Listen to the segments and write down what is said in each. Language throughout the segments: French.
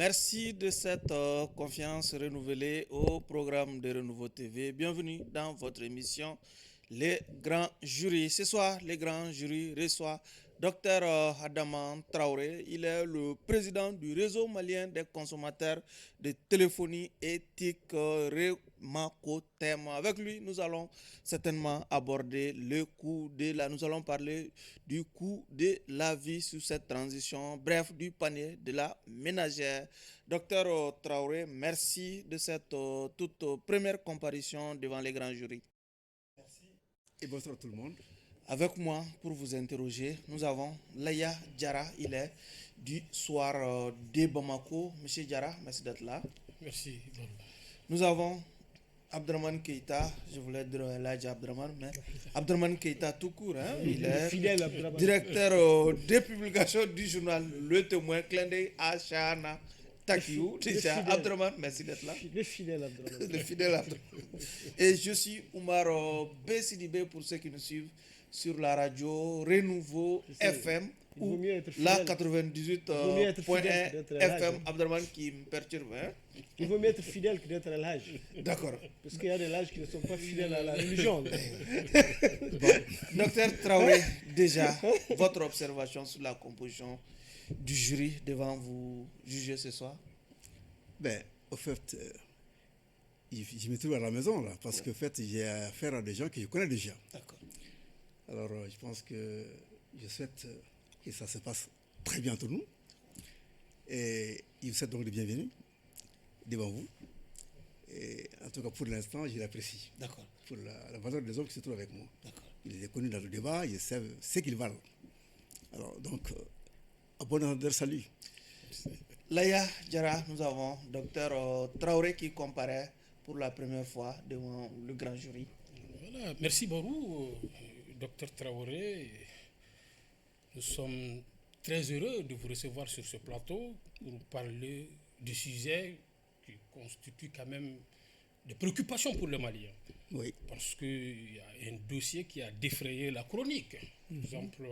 Merci de cette confiance renouvelée au programme de Renouveau TV. Bienvenue dans votre émission Les Grands Jurys. Ce soir, les Grands Jurys reçoivent Dr Adaman Traoré. Il est le président du réseau malien des consommateurs de téléphonie éthique Remacotem. Avec lui, nous allons certainement aborder le coût de la... Nous allons parler du coût de la vie sur cette transition, bref, du panier de la ménagère. Docteur Traoré, merci de cette toute première comparution devant les grands jurys. Merci et bonsoir tout le monde. Avec moi, pour vous interroger, nous avons Laya Diarra, il est du soir de Bamako. Monsieur Diarra, merci d'être là. Merci. Nous avons Abdraman Keita, je voulais dire Elijah Abdraman, mais Abdraman Keita tout court, hein? Il est directeur de publication du journal Le Témoin, clin d'œil à Shana Takiou. Déjà, Abdraman, merci d'être là. Le fidèle Abdraman. Le fidèle Abdraman. Et je suis Oumar Bessidibé pour ceux qui nous suivent sur la radio Renouveau FM ou la 98.1 FM. Abdraman qui me perturbe. Hein? Il vaut mieux être fidèle que d'être à l'âge. D'accord. Parce qu'il y a des âges qui ne sont pas fidèles à la religion. Docteur Traoré, déjà, votre observation sur la composition du jury devant vous juger ce soir? Au fait, je me trouve à la maison là, parce qu'en fait, j'ai affaire à des gens que je connais déjà. D'accord. Alors, je pense que je souhaite que ça se passe très bien entre nous. Et je vous souhaite donc le bienvenu devant vous. Et en tout cas, pour l'instant, je l'apprécie. D'accord. Pour la valeur des hommes qui se trouvent avec moi. D'accord. Il est connu dans le débat, ils savent ce qu'ils valent. Alors, donc, à bon entendeur, salut. Laya Diarra, nous avons docteur Traoré qui comparaît pour la première fois devant le grand jury. Voilà. Merci Barou, docteur Traoré. Nous sommes très heureux de vous recevoir sur ce plateau pour parler du sujet qui constitue quand même des préoccupations pour le Malien. Oui. Parce qu'il y a un dossier qui a défrayé la chronique. Par exemple,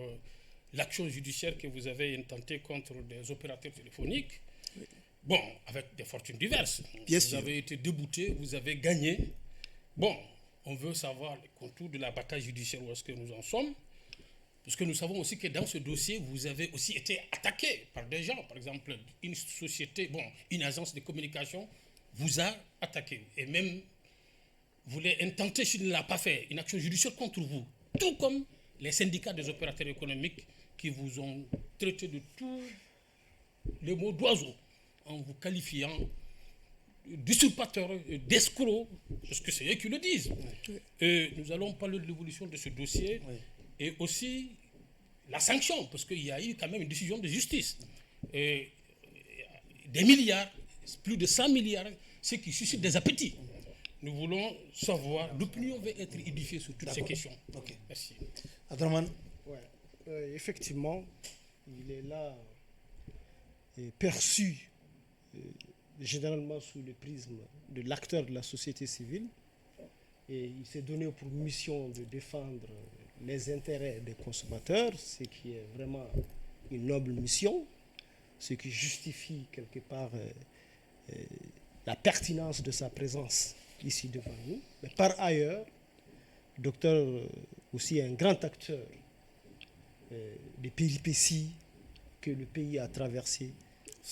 l'action judiciaire que vous avez intentée contre des opérateurs téléphoniques. Oui. Bon, avec des fortunes diverses. Bien vous sûr. avez été débouté, vous avez gagné. Bon, on veut savoir les contours de la bataille judiciaire, où est-ce que nous en sommes. Parce que nous savons aussi que dans ce dossier, vous avez aussi été attaqué par des gens. Par exemple, une société, une agence de communication vous a attaqué. Et même, voulait intenter, s'il ne l'a pas fait, une action judiciaire contre vous. Tout comme les syndicats des opérateurs économiques qui vous ont traité de tous les mots d'oiseau en vous qualifiant d'usurpateur, d'escroc, parce que c'est eux qui le disent. Et nous allons parler de l'évolution de ce dossier. Oui. Et aussi la sanction, parce qu'il y a eu quand même une décision de justice. Et des milliards, plus de 100 milliards, ce qui suscite des appétits. Nous voulons savoir, l'opinion va être édifiée sur toutes ces questions. Ok. Merci. Abdraman. Ouais, effectivement, il est là perçu généralement sous le prisme de l'acteur de la société civile. Et il s'est donné pour mission de défendre les intérêts des consommateurs, ce qui est vraiment une noble mission, ce qui justifie quelque part la pertinence de sa présence ici devant nous. Mais par ailleurs, le docteur aussi est un grand acteur des péripéties que le pays a traversées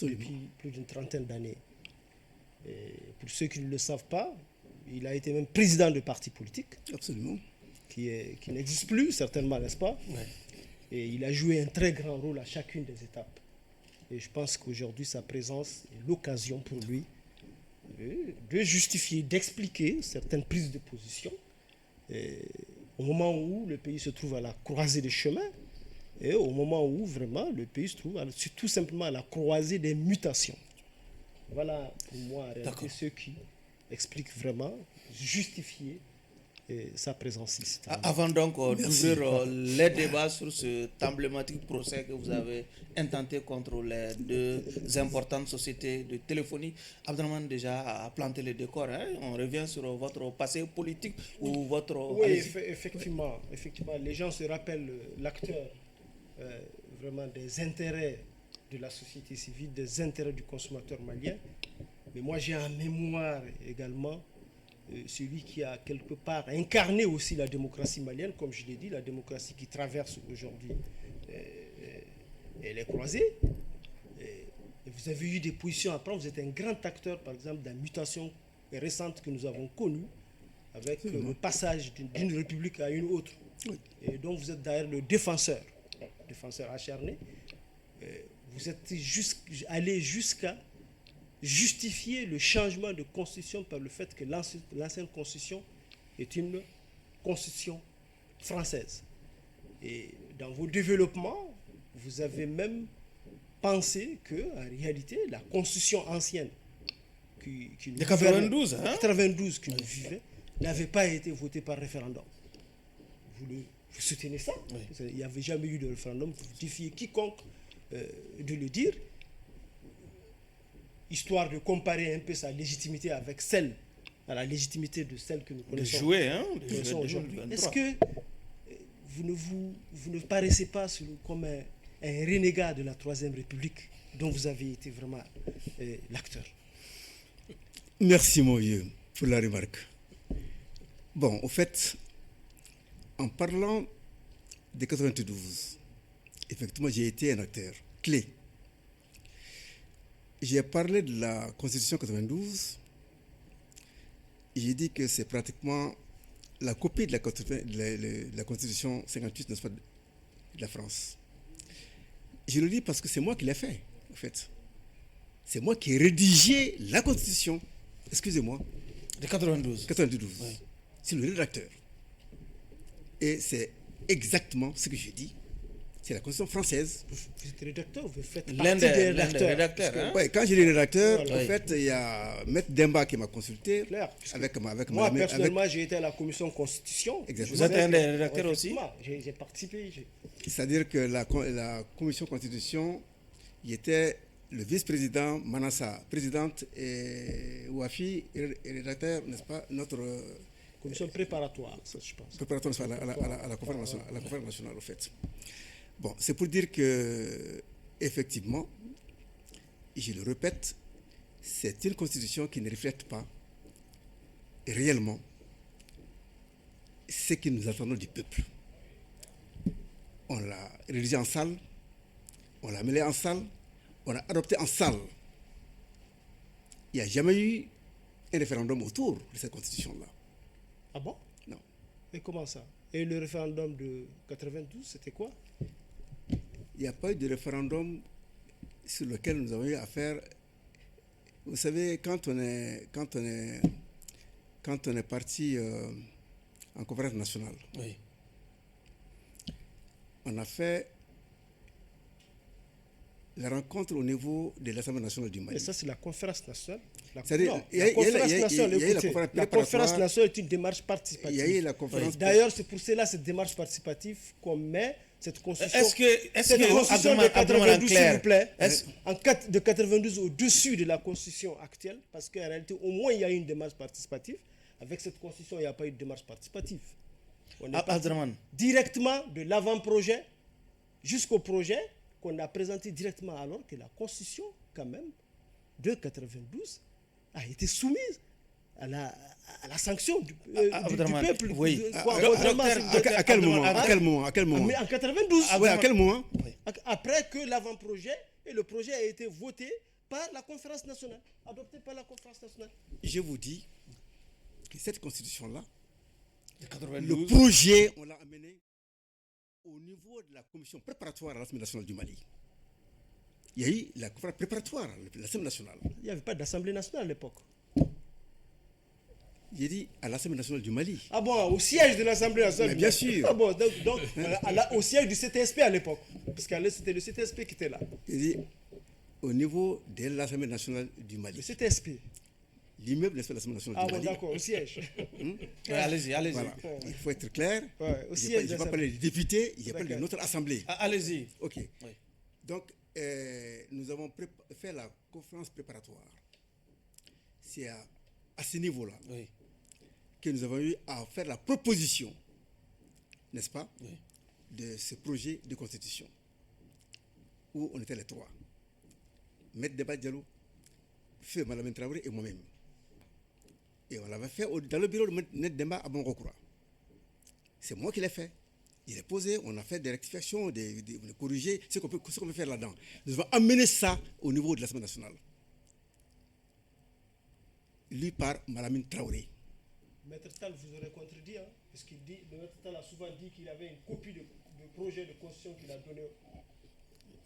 depuis plus d'une trentaine d'années. Pour ceux qui ne le savent pas, il a été même président de parti politique. Absolument. Qui n'existe plus, certainement, n'est-ce pas? Ouais. Et il a joué un très grand rôle à chacune des étapes. Et je pense qu'aujourd'hui, sa présence est l'occasion pour lui de justifier, d'expliquer certaines prises de position au moment où le pays se trouve à la croisée des chemins et au moment où vraiment le pays se trouve tout simplement à la croisée des mutations. Voilà pour moi en réalité ce qui explique vraiment, justifier sa présence ici. Avant donc d'ouvrir les débats sur ce emblématique procès que vous avez intenté contre les deux importantes sociétés de téléphonie, Abdraman déjà a planté le décor. Hein? On revient sur votre passé politique ou votre... Oui, effectivement, les gens se rappellent l'acteur vraiment des intérêts de la société civile, des intérêts du consommateur malien. Mais moi, j'ai en mémoire également celui qui a quelque part incarné aussi la démocratie malienne, comme je l'ai dit, la démocratie qui traverse aujourd'hui les croisées. Et vous avez eu des positions à prendre. Vous êtes un grand acteur, par exemple, de la mutation récente que nous avons connue, avec le passage d'une république à une autre. Oui. Et donc vous êtes d'ailleurs le défenseur acharné. Vous êtes allé jusqu'à justifier le changement de constitution par le fait que l'ancienne constitution est une constitution française. Et dans vos développements, vous avez même pensé que, en réalité, la constitution ancienne de 92, hein? 92 que nous vivons n'avait pas été votée par référendum. Vous soutenez ça? Oui. Il n'y avait jamais eu de référendum. Vous défiez quiconque de le dire, histoire de comparer un peu sa légitimité avec la légitimité de celle que nous connaissons. De jouer, hein? Aujourd'hui. Est-ce que vous ne paraissez pas comme un renégat de la Troisième République dont vous avez été vraiment l'acteur? Merci mon vieux pour la remarque. Bon, au fait, en parlant de 92, effectivement, j'ai été un acteur clé. J'ai parlé de la Constitution 92. J'ai dit que c'est pratiquement la copie de la Constitution 58, n'est-ce pas, de la France. Je le dis parce que c'est moi qui l'ai fait, en fait. C'est moi qui ai rédigé la Constitution. Excusez-moi. De 92. 92. Oui. C'est le rédacteur. Et c'est exactement ce que je dis. C'est la Constitution française. Vous êtes rédacteur, vous faites l'un partie des rédacteurs. Hein? Ouais, quand j'ai dit rédacteur, en fait, il y a Maître Demba qui m'a consulté. Clair, moi, personnellement, j'ai été à la commission Constitution. Exactement. Vous êtes un des rédacteurs aussi? J'ai participé. C'est-à-dire que la commission Constitution, il était le vice-président Manassa, présidente, et Ouafi, et rédacteur, n'est-ce pas, notre... commission préparatoire, ça, je pense. Préparatoire à la conférence nationale, en fait. Bon, c'est pour dire que, effectivement, je le répète, c'est une constitution qui ne reflète pas réellement ce que nous attendons du peuple. On l'a rédigé en salle, on l'a mêlé en salle, on l'a adopté en salle. Il n'y a jamais eu un référendum autour de cette constitution-là. Ah bon? Non. Et comment ça? Et le référendum de 92, c'était quoi? Il n'y a pas eu de référendum sur lequel nous avons eu à faire. Vous savez, quand on est parti en conférence nationale, oui, on a fait la rencontre au niveau de l'Assemblée nationale du Mali. Et ça, c'est la conférence nationale. La conférence nationale est une démarche participative. Il y a eu la conférence. Oui. D'ailleurs, c'est pour cela cette démarche participative qu'on met cette constitution. Est-ce que constitution de 92, s'il vous plaît, de 92 au-dessus de la constitution actuelle, parce qu'en réalité, au moins, il y a une démarche participative. Avec cette constitution, il n'y a pas eu de démarche participative. On est parti directement de l'avant-projet jusqu'au projet qu'on a présenté directement, alors que la constitution, quand même, de 92 a été soumise à la sanction du peuple. Oui. À quel moment? Mais en 92. À quel moment? Après que l'avant-projet et le projet a été voté par la conférence nationale, adopté par la conférence nationale. Je vous dis que cette constitution-là, le projet, on l'a amené au niveau de la commission préparatoire à l'Assemblée nationale du Mali. Il y a eu la conférence préparatoire à l'Assemblée nationale. Il n'y avait pas d'Assemblée nationale à l'époque. J'ai dit à l'Assemblée nationale du Mali. Ah bon, au siège de l'Assemblée nationale. Mais bien sûr. Ah bon, donc au siège du CTSP à l'époque. Parce que c'était le CTSP qui était là. J'ai dit au niveau de l'Assemblée nationale du Mali. Le CTSP. L'immeuble de l'Assemblée nationale du Mali. Ah bon, d'accord, au siège. Allez-y. Voilà. Il faut être clair. Ouais, Je ne vais pas parler des députés, il n'y a pas de notre Assemblée. Allez-y. Ok. Oui. Donc, nous avons fait la conférence préparatoire. C'est à ce niveau-là que nous avons eu à faire la proposition, n'est-ce pas, de ce projet de constitution, où on était les trois. Maître Demba Diallo, Feu Malamine Traoré et moi-même. Et on l'avait fait dans le bureau de Maître Demba à Bongokura. C'est moi qui l'ai fait. Il est posé, on a fait des rectifications, on a corrigé ce qu'on peut faire là-dedans. Nous avons amené ça au niveau de l'Assemblée nationale. Lu par Malamine Traoré. Maître Tal vous aurait contredit, hein, parce qu'il dit, le Maître Tal a souvent dit qu'il avait une copie de projet de constitution qu'il a donné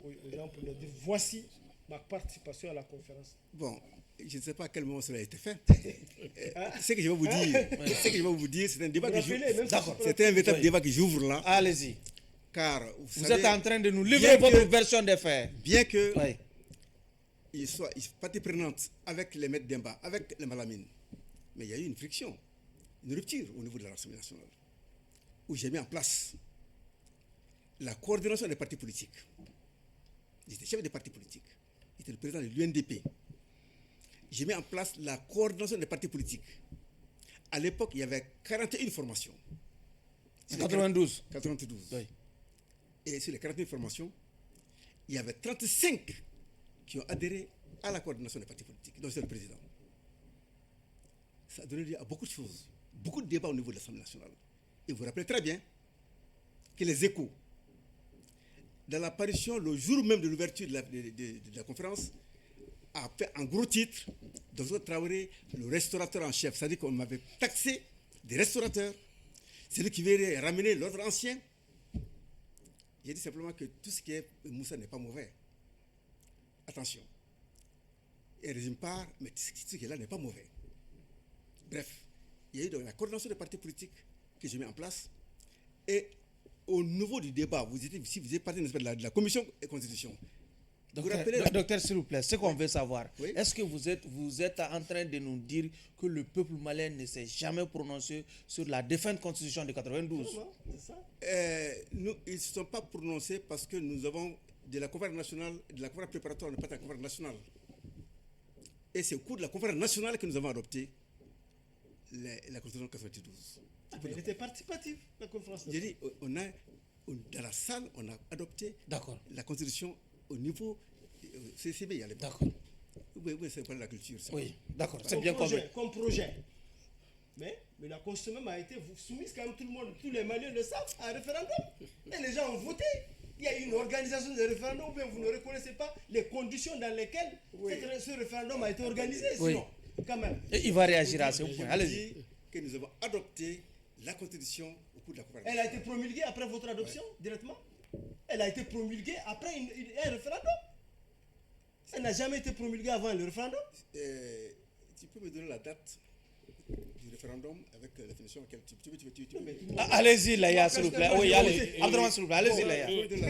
aux gens pour leur dire voici ma participation à la conférence. Bon, je ne sais pas à quel moment cela a été fait. Ce que je vais vous dire, c'est un débat que j'ouvre. D'accord. C'est un véritable débat que j'ouvre là. Allez-y. Car Vous êtes en train de nous livrer votre version des faits. Bien que Oui. il soit partie prenante avec les maîtres Demba, avec les Malamine, mais il y a eu une friction, une rupture au niveau de l'Assemblée nationale, où j'ai mis en place la coordination des partis politiques. J'étais chef des partis politiques. J'étais le président de l'UNDP. J'ai mis en place la coordination des partis politiques. À l'époque, il y avait 41 formations. En 92. 92. Oui. Et sur les 41 formations, il y avait 35 qui ont adhéré à la coordination des partis politiques. Donc c'est le président. Ça a donné lieu à beaucoup de choses, beaucoup de débats au niveau de l'Assemblée nationale. Et vous vous rappelez très bien que les échos, dans l'apparition le jour même de l'ouverture de la conférence, a fait un gros titre, Dr Traoré, le restaurateur en chef. C'est-à-dire qu'on m'avait taxé des restaurateurs. C'est lui qui veut ramener l'ordre ancien. J'ai dit simplement que tout ce qui est Moussa n'est pas mauvais. Attention. Il résume pas, mais ce qui est là n'est pas mauvais. Bref, il y a eu donc la coordination des partis politiques que j'ai mis en place. Et au niveau du débat, si vous êtes parti de la commission et constitution. Docteur, s'il vous plaît, ce qu'on veut savoir, oui. Est-ce que vous êtes en train de nous dire que le peuple malien ne s'est jamais prononcé sur la défunte constitution de 92? C'est ça? Ils ne se sont pas prononcés parce que nous avons de la conférence nationale, de la conférence préparatoire, on n'est pas de la conférence nationale. Et c'est au cours de la conférence nationale que nous avons adopté la constitution de 92. Mais il était participatif, la conférence J'ai dit, dans la salle, on a adopté la constitution au niveau CCB à l'époque. D'accord. Oui, c'est pas de la culture. Oui, d'accord, c'est bien compris. Comme projet. Mais la constitution même a été soumise quand même tout le monde, tous les Maliens le savent, à un référendum. Et les gens ont voté. Il y a eu une organisation de référendum, ou bien vous ne reconnaissez pas les conditions dans lesquelles ce référendum a été organisé. Sinon, quand même. Et il va réagir à ce point. Allez-y. Que nous avons adopté la constitution au cours de la conférence. Elle a été promulguée après votre adoption, directement. Elle a été promulguée après un référendum. Elle n'a jamais été promulguée avant le référendum. Tu peux me donner la date du référendum avec la définition auquel tu allez-y, Laya, s'il vous plaît. Oui, allez. Abdourahmane, s'il vous plaît. Allez-y, Laya.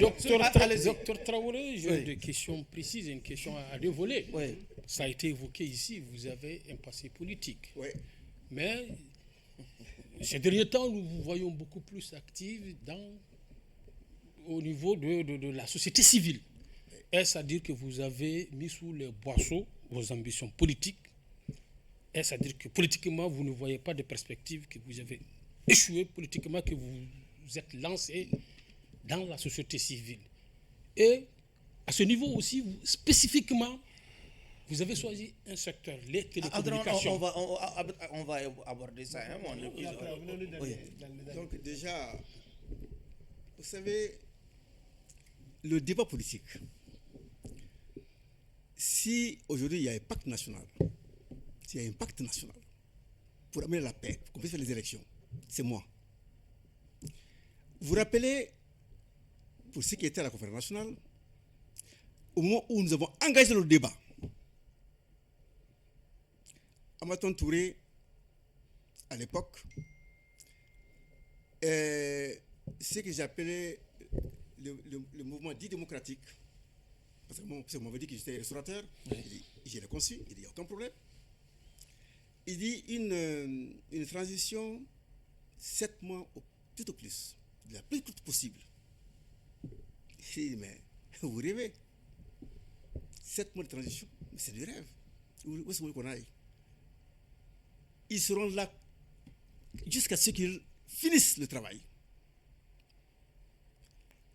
Docteur Traoré, j'ai des questions précises, une question à deux volets. Oui. Ça a été évoqué ici, vous avez un passé politique. Oui. Mais ces derniers temps, nous vous voyons beaucoup plus active au niveau de la société civile. Est-ce à dire que vous avez mis sous les boisseaux vos ambitions politiques? Est-ce à dire que politiquement, vous ne voyez pas de perspective, que vous avez échoué politiquement, que vous êtes lancé dans la société civile? Et à ce niveau aussi, spécifiquement, vous avez choisi un secteur, les télécommunications. On va aborder ça. Hein, oui. Donc déjà, vous savez, le débat politique, si aujourd'hui il y a un pacte national, s'il y a un pacte national pour amener la paix, pour qu'on puisse faire les élections, c'est moi. Vous vous rappelez, pour ceux qui étaient à la conférence nationale, au moment où nous avons engagé le débat, Amathon Touré, à l'époque, ce que j'appelais le mouvement dit démocratique, parce qu'on m'avait dit que j'étais restaurateur, j'ai conçu, il dit, il n'y a aucun problème. Il dit une transition 7 mois tout au plus, la plus courte possible. Il dit, mais vous rêvez, 7 mois de transition, mais c'est du rêve. Où est-ce que vous voulez qu'on aille? Ils seront là jusqu'à ce qu'ils finissent le travail.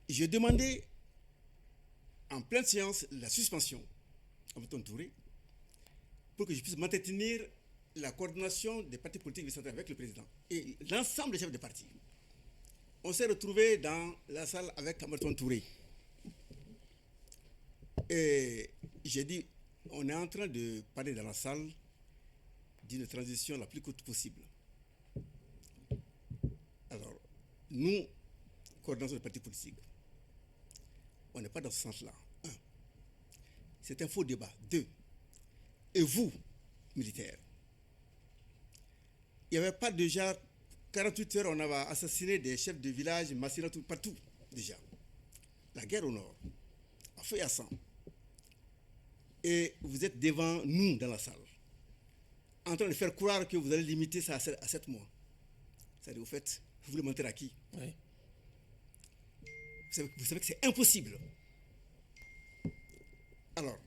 J'ai demandé en pleine séance la suspension Amathon Touré, pour que je puisse m'entretenir la coordination des partis politiques décentralisés avec le président et l'ensemble des chefs de parti. On s'est retrouvés dans la salle avec Amathon Touré. Et j'ai dit, on est en train de parler dans la salle d'une transition la plus courte possible. Alors, nous, coordination des partis politiques, on n'est pas dans ce sens-là. Un, c'est un faux débat. Deux, et vous, militaires, il n'y avait pas déjà 48 heures, on avait assassiné des chefs de village, massacré tout partout déjà. La guerre au nord, à feu et à sang. Et vous êtes devant nous dans la salle, en train de faire croire que vous allez limiter ça à 7 mois. C'est-à-dire, au fait, vous voulez mentir à qui? Oui. Vous savez que c'est impossible. Alors,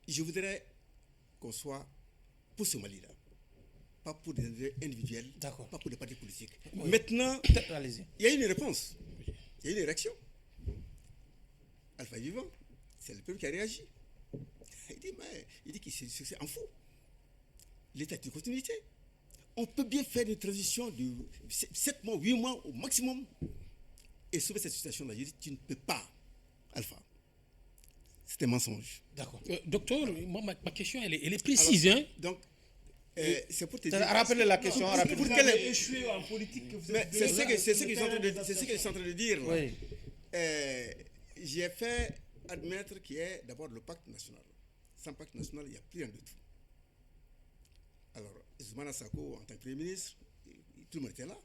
je voudrais qu'on soit pour ce Mali-là, pas pour des individuels, D'accord. pas pour des partis politiques. Oui. Maintenant, Allez-y. il y a une réponse, il y a une réaction. Alpha Vivant, c'est le peuple qui a réagi. Il dit que c'est un fou. L'État est une continuité. On peut bien faire une transition de 7 mois, 8 mois au maximum et sauver cette situation-là. Je dis, tu ne peux pas, Alpha. C'est un mensonge. D'accord. Docteur, moi, ma question, elle est précise. Alors, hein. Donc, c'est pour te dire. Rappelez la question. Pour Rappelez. vous avez échoué en politique que vous êtes C'est ce que je suis en train de dire. Là. Oui. J'ai fait admettre qu'il y ait d'abord le pacte national. Sans pacte national, il n'y a plus rien du tout. Alors, Zoumana Sako, en tant que Premier ministre, tout le monde était là.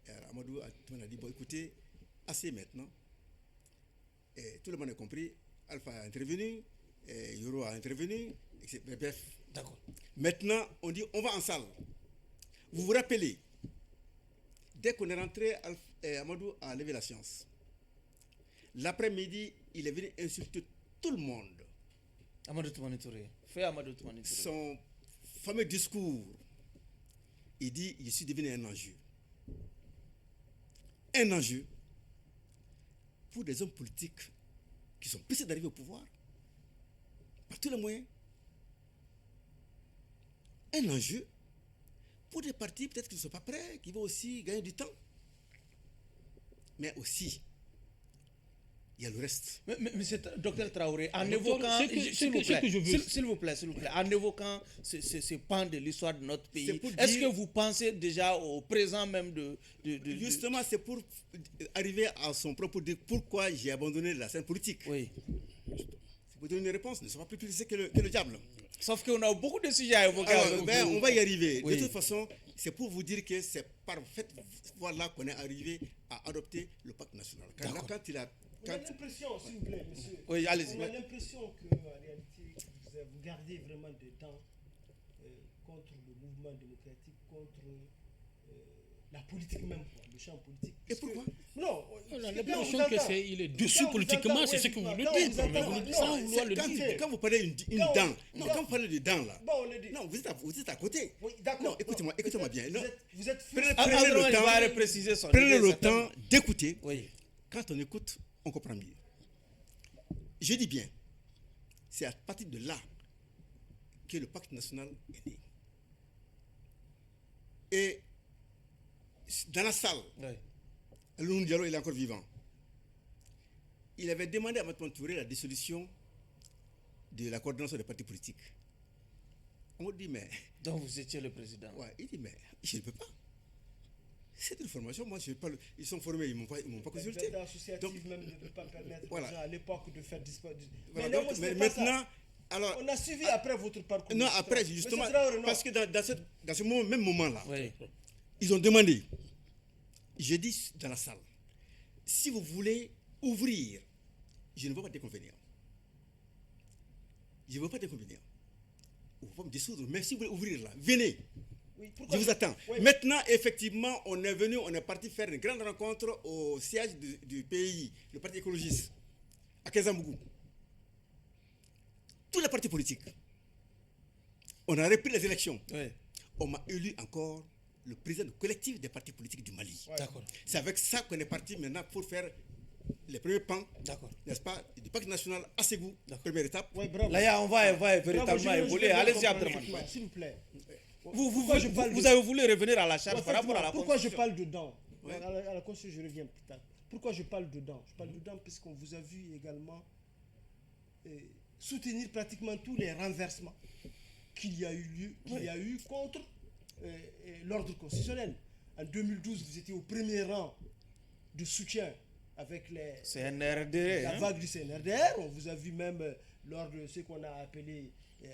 Et Amadou a dit, bon, écoutez, assez maintenant. Et tout le monde a compris. Alpha a intervenu, Yoro a intervenu, etc. Bref. D'accord. Maintenant, on dit, on va en salle. Vous vous rappelez, dès qu'on est rentré, Amadou a levé la science. L'après-midi, il est venu insulter tout le monde. Amadou Toumani Touré. Fait Amadou Toumani Touré. Son fameux discours, il dit, je suis devenu un enjeu. Un enjeu pour des hommes politiques qui sont pressés d'arriver au pouvoir par tous les moyens. Un enjeu pour des partis peut-être qui ne sont pas prêts, qui vont aussi gagner du temps. Mais aussi, il y a le reste. Mais docteur Traoré, en Docteur, évoquant, s'il vous plaît. s'il vous plaît, en évoquant ce pan de l'histoire de notre pays, C'est pour est-ce dire- que vous pensez déjà au présent même Justement, c'est pour arriver à son propre dire pourquoi j'ai abandonné la scène politique. Oui. C'est pour donner une réponse, ne sois pas plus précis que le diable. Sauf qu'on a beaucoup de sujets à évoquer. Alors, avec vous. on va y arriver. Oui. De toute façon, c'est pour vous dire que c'est par cette voie-là qu'on est arrivé à adopter le pacte national. Quand il a... On a l'impression, s'il vous plaît, monsieur. Oui, allez-y. On a l'impression qu'en réalité, vous gardez vraiment des dents contre le mouvement démocratique, contre la politique même, quoi, le champ politique. Et pourquoi? Non, On a l'impression qu'il est dessus politiquement, c'est ce que vous le dites. Mais vous le dites sans vouloir le dire. Quand vous parlez d'une dent, non, quand vous parlez de dent là, Bon, on le dit. non, vous êtes à côté. Oui, d'accord. Non, écoutez-moi bien. Non, Vous êtes Prenez frustré. le Andron, il temps. va repréciser son Prenez idée, le certainement. temps d'écouter. Oui. Quand on écoute, on comprend mieux. Je dis bien, c'est à partir de là que le pacte national est né. Et dans la salle, Oui. Loun Diallo, il est encore vivant. Il avait demandé à Amathon Touré la dissolution de la coordination des partis politiques. On dit, mais... Donc vous étiez le président. Ouais, il dit, mais je ne peux pas. C'est une formation, moi, je ne pas. Ils sont formés, ils ne m'ont pas consulté. L'État associatif Donc, même ne peut pas permettre voilà. aux gens à l'époque de faire disparaître. voilà, non, donc, ce mais n'est pas ça. maintenant, alors... On a suivi après votre parcours. Non, monsieur après, Traoré. justement, Monsieur Traoré, non. parce que dans ce même moment-là, Oui. ils ont demandé, j'ai dit dans la salle, si vous voulez ouvrir, je ne vois pas d'inconvénient. Je ne vois pas d'inconvénient. Vous pouvez me dissoudre, mais si vous voulez ouvrir là, venez. Oui, Je pourquoi vous attends. Oui. Maintenant, effectivement, on est parti faire une grande rencontre au siège du pays, le parti écologiste, à Kezambougou. Tous les partis politiques. On a repris les élections. Oui. On m'a élu encore le président du collectif des partis politiques du Mali. Ouais. D'accord. C'est avec ça qu'on est parti maintenant pour faire les premiers pans, D'accord. n'est-ce pas, du pacte national à Ségou, D'accord. première étape. Ouais, bravo. Là, on va Bravo, véritablement je vais évoluer. bien Allez-y, comprendre Abderrahmane. effectivement, s'il vous plaît. Vous je avez voulu revenir à la charte Ouais, par rapport à la pourquoi je Constitution. parle dedans? Ouais. À la Constitution, je reviens plus tard. Pourquoi je parle dedans? Je parle dedans parce qu'on vous a vu également soutenir pratiquement tous les renversements qu'il y a eu contre l'ordre constitutionnel. En 2012, vous étiez au premier rang de soutien avec CNRD. la vague du CNRDR. On vous a vu même lors de ce qu'on a appelé,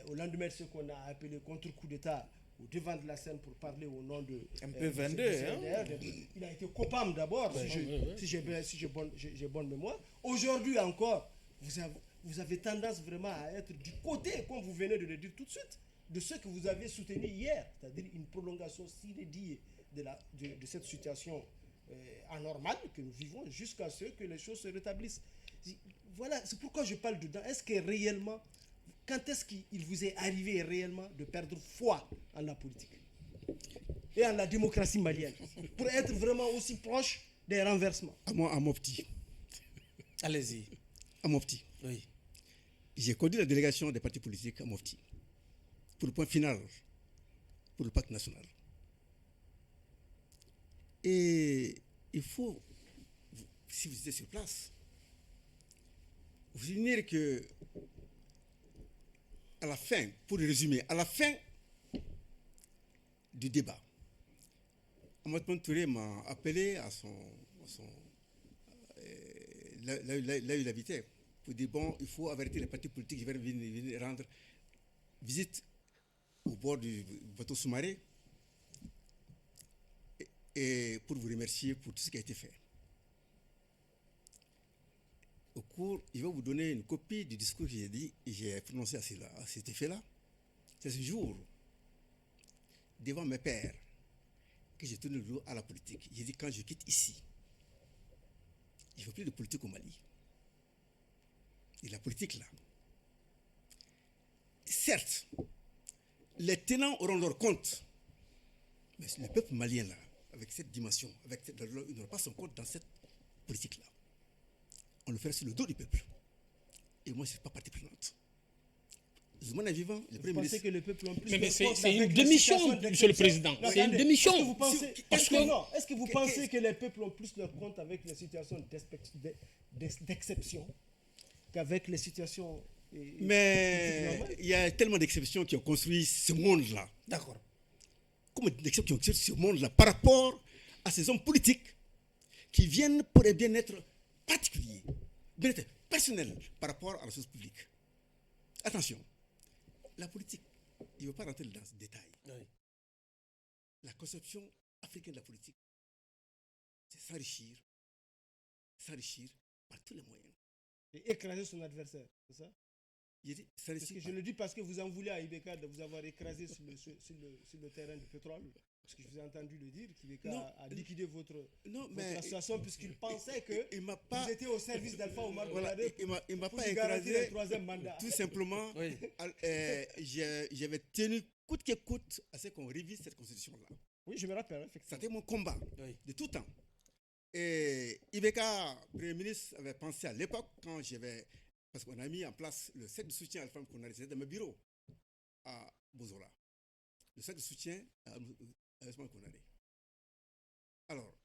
au lendemain de ce qu'on a appelé contre-coup d'État, au devant de la scène pour parler au nom de MP22. CNRDR. Il a été COPAM d'abord, si j'ai bonne mémoire. Aujourd'hui encore, vous avez tendance vraiment à être du côté, comme vous venez de le dire tout de suite, de ceux que vous avez soutenus hier, c'est-à-dire une prolongation sine die de cette situation anormale que nous vivons jusqu'à ce que les choses se rétablissent. Voilà, c'est pourquoi je parle dedans. Est-ce que réellement, quand est-ce qu'il vous est arrivé réellement de perdre foi en la politique et en la démocratie malienne pour être vraiment aussi proche des renversements? À moi, à mon petit. Allez-y. À mon petit. Oui. J'ai conduit la délégation des partis politiques à Mofti pour le point final, pour le pacte national. Et il faut, si vous étiez sur place, vous souvenir que, à la fin, pour résumer, à la fin du débat, Amadou Touré m'a appelé à là où il habitait, pour dire bon, il faut avertir les partis politiques, je vais venir rendre visite au bord du bateau sous-marin et pour vous remercier pour tout ce qui a été fait. Au cours, je vais vous donner une copie du discours que j'ai prononcé à cet effet-là. C'est ce jour, devant mes pères, que j'ai tourné le dos à la politique. J'ai dit quand je quitte ici, il ne faut plus de politique au Mali. Et la politique là, certes, les tenants auront leur compte, mais le peuple malien là, avec cette dimension, il n'aura pas son compte dans cette politique là. On le fait sur le dos du peuple. Et moi, je ne suis pas partie prenante. Zoumana est vivant, le Premier ministre. Que le peuple en plus Mais c'est une démission, monsieur le Président. C'est une démission. Est-ce que vous pensez que les peuples ont plus leur compte avec les situations d'exception qu'avec les situations... Mais il y a tellement d'exceptions qui ont construit ce monde-là. D'accord. Comme d'exceptions qui ont construit ce monde-là par rapport à ces hommes politiques qui viennent pour un bien-être particulier, bien-être personnel par rapport à la chose publique. Attention, la politique, il ne veut pas rentrer dans ce détail. Oui. La conception africaine de la politique, c'est s'enrichir par tous les moyens. Et écraser son adversaire, c'est ça? Je le dis parce que vous en voulez à Ibeka de vous avoir écrasé sur le terrain du pétrole. Parce que je vous ai entendu le dire, qu'Ibeka a liquidé votre association puisqu'il pensait que vous étiez au service d'Alpha Omar Bonadé. Il ne m'a pas écrasé. Le troisième mandat. Tout simplement, oui. J'avais tenu coûte que coûte à ce qu'on révise cette constitution-là. Oui, je me rappelle, effectivement. C'était mon combat de tout temps. Et Ibeka, Premier ministre, avait pensé à l'époque, quand parce qu'on a mis en place le cercle de soutien à la femme qu'on a réalisé dans mes bureaux à Bozola. Le cercle de soutien à la femme qu'on a réalisé. Alors,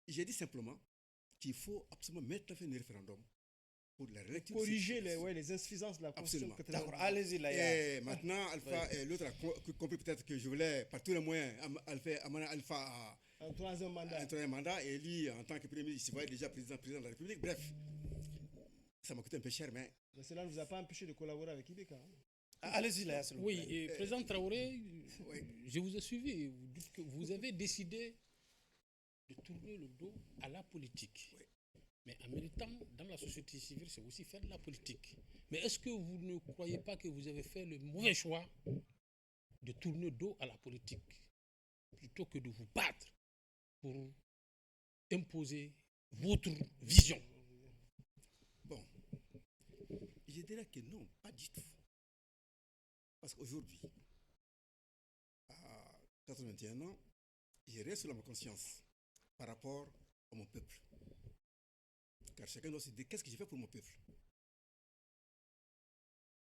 j'ai dit simplement qu'il faut absolument mettre en fin de référendum pour la relecture. Corriger les insuffisances de la Constitution. D'accord, allez-y là. Et maintenant, Alpha et l'autre a compris peut-être que je voulais, par tous les moyens, amener Alpha à un troisième mandat. Et lui, en tant que Premier ministre, il se voyait déjà président de la République. Bref, ça m'a coûté un peu cher, mais cela ne vous a pas empêché de collaborer avec Ibeka. Allez-y là. Oui, et Président Traoré, je vous ai suivi. Vous dites que vous avez décidé de tourner le dos à la politique. Oui. Mais en militant dans la société civile, c'est aussi faire de la politique. Mais est-ce que vous ne croyez pas que vous avez fait le mauvais choix de tourner le dos à la politique plutôt que de vous battre pour imposer votre vision? Bon, je dirais que non, pas du tout. Parce qu'aujourd'hui, à 81 ans, j'ai rien sur ma conscience par rapport à mon peuple. Car chacun doit se dire qu'est-ce que j'ai fait pour mon peuple.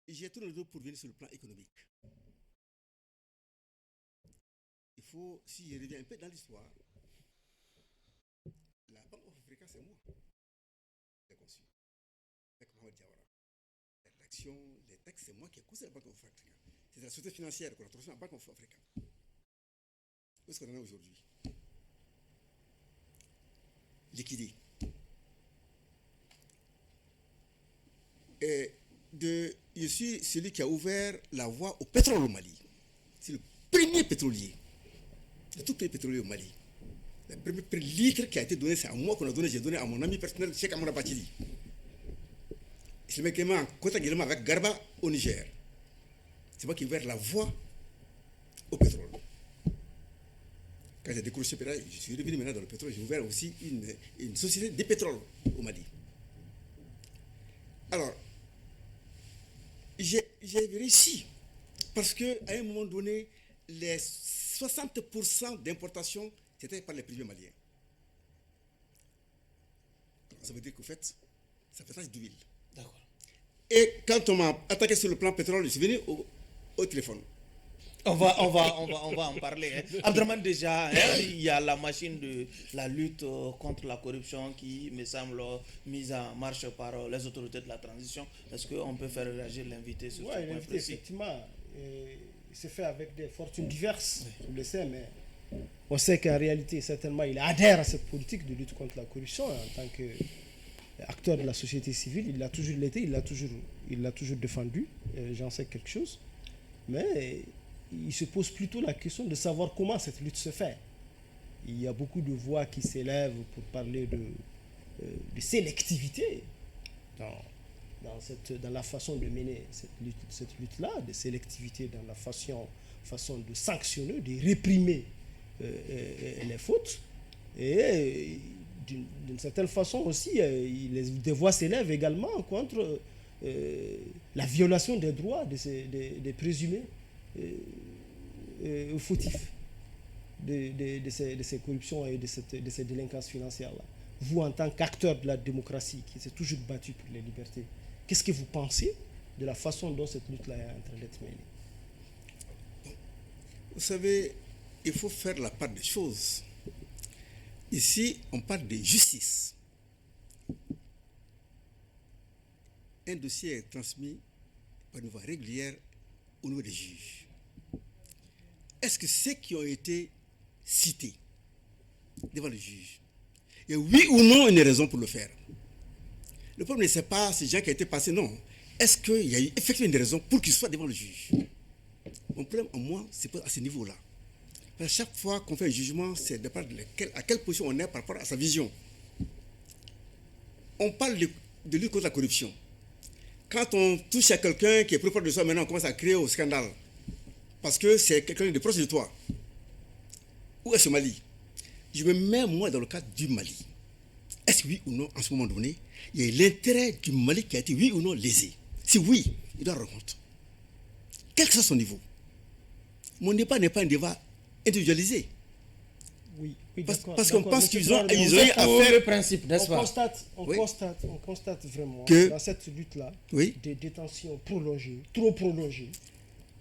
Et j'ai tourné le dos pour venir sur le plan économique. Il faut, si je reviens un peu dans l'histoire, la Banque of Africa, c'est moi qui l'ai conçue. Avec Mohamed Diawara. La rédaction, les textes, c'est moi qui ai conçu la Banque of Africa. C'est la société financière qu'on a transformée en Banque of Africa. Où est-ce qu'on en est aujourd'hui? Liquidé. Et je suis celui qui a ouvert la voie au pétrole au Mali. C'est le premier pétrolier, le tout premier pétrolier au Mali. Le premier litre qui a été donné, c'est à moi qu'on a donné, j'ai donné à mon ami personnel, Cheikh Amoura Batili. Je me mets en contact également avec Garba au Niger. C'est moi qui ai ouvert la voie au pétrole. Quand j'ai décroché le pétrole, je suis revenu maintenant dans le pétrole, j'ai ouvert aussi une société de pétrole au Mali. Alors, j'ai réussi parce qu'à un moment donné, les 60% d'importation, c'était par les privés maliens. Alors, ça veut dire qu'au fait, ça fait tache d'huile. D'accord. Et quand on m'a attaqué sur le plan pétrole, je suis venu au téléphone. On va en parler. Hein. Abdraman, déjà, hein, il y a la machine de la lutte contre la corruption qui me semble mise en marche par les autorités de la transition. Est-ce qu'on peut faire réagir l'invité sur ce point précis? Effectivement, il se fait avec des fortunes diverses, on le sait, mais on sait qu'en réalité, certainement, il adhère à cette politique de lutte contre la corruption en tant qu'acteur de la société civile. Il l'a toujours été, il l'a toujours défendu. J'en sais quelque chose. Mais il se pose plutôt la question de savoir comment cette lutte se fait. Il y a beaucoup de voix qui s'élèvent pour parler de sélectivité dans la façon de mener cette lutte-là, de sélectivité dans la façon de sanctionner, de réprimer les fautes. Et d'une certaine façon aussi, des voix s'élèvent également contre la violation des droits des présumés fautifs de ces corruptions et de ces délinquances financières-là. Vous, en tant qu'acteur de la démocratie qui s'est toujours battu pour les libertés, qu'est-ce que vous pensez de la façon dont cette lutte-là est en train d'être menée? Vous savez, il faut faire la part des choses. Ici, on parle de justice. Un dossier est transmis par une voie régulière au niveau des juges. Est-ce que ceux qui ont été cités devant le juge, il y a oui ou non une raison pour le faire? Le problème, ce n'est pas ces gens qui ont été passés, non. Est-ce qu'il y a eu effectivement une raison pour qu'ils soient devant le juge? Mon problème, en moi, c'est pas à ce niveau-là. À chaque fois qu'on fait un jugement, c'est de part à quelle position on est par rapport à sa vision. On parle de lutte contre la corruption. Quand on touche à quelqu'un qui est plus proche de soi, maintenant on commence à créer au scandale. Parce que c'est quelqu'un de proche de toi. Où est ce Mali? Je me mets moi dans le cadre du Mali. Est-ce que oui ou non, en ce moment donné, il y a l'intérêt du Mali qui a été oui ou non lésé? Si oui, il doit rendre compte. Quel que soit son niveau. Mon débat n'est pas un débat individualisé. Oui, parce qu'on pense qu'ils ont eu à faire le principe, n'est-ce pas? On constate vraiment que dans cette lutte-là oui, des détentions prolongées, trop prolongées,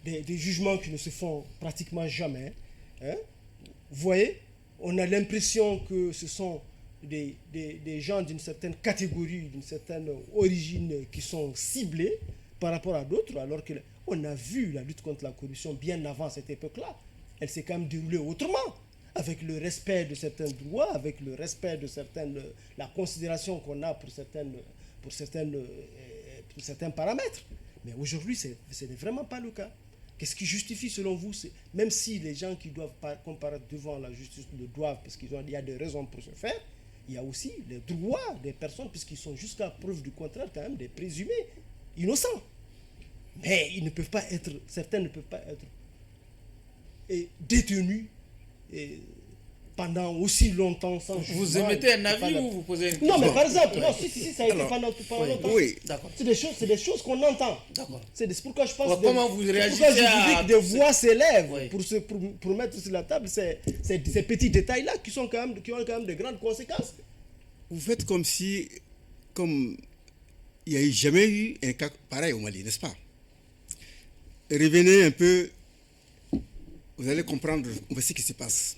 des jugements qui ne se font pratiquement jamais. Hein? Vous voyez, on a l'impression que ce sont des gens d'une certaine catégorie, d'une certaine origine qui sont ciblés par rapport à d'autres, alors qu'on a vu la lutte contre la corruption bien avant cette époque-là. Elle s'est quand même déroulée autrement, avec le respect de certains droits, avec le respect de la considération qu'on a pour certains paramètres. Mais aujourd'hui, ce n'est vraiment pas le cas. Qu'est-ce qui justifie selon vous, même si les gens qui doivent comparaître devant la justice le doivent, parce qu'il y a des raisons pour ce faire, il y a aussi les droits des personnes, puisqu'ils sont jusqu'à preuve du contraire quand même des présumés innocents. Mais certains ne peuvent pas être détenus pendant aussi longtemps sans jugement. Vous émettez un avis ou vous posez une question? Non, mais par exemple, si ça a été pendant longtemps. Oui, d'accord. C'est des choses qu'on entend. D'accord. C'est pourquoi je pense comment vous réagissez que des voix s'élèvent oui, pour mettre sur la table ces petits détails-là qui ont quand même de grandes conséquences. vous faites comme si comme il n'y a jamais eu un cas pareil au Mali, n'est-ce pas? Revenez un peu, vous allez comprendre ce qui se passe.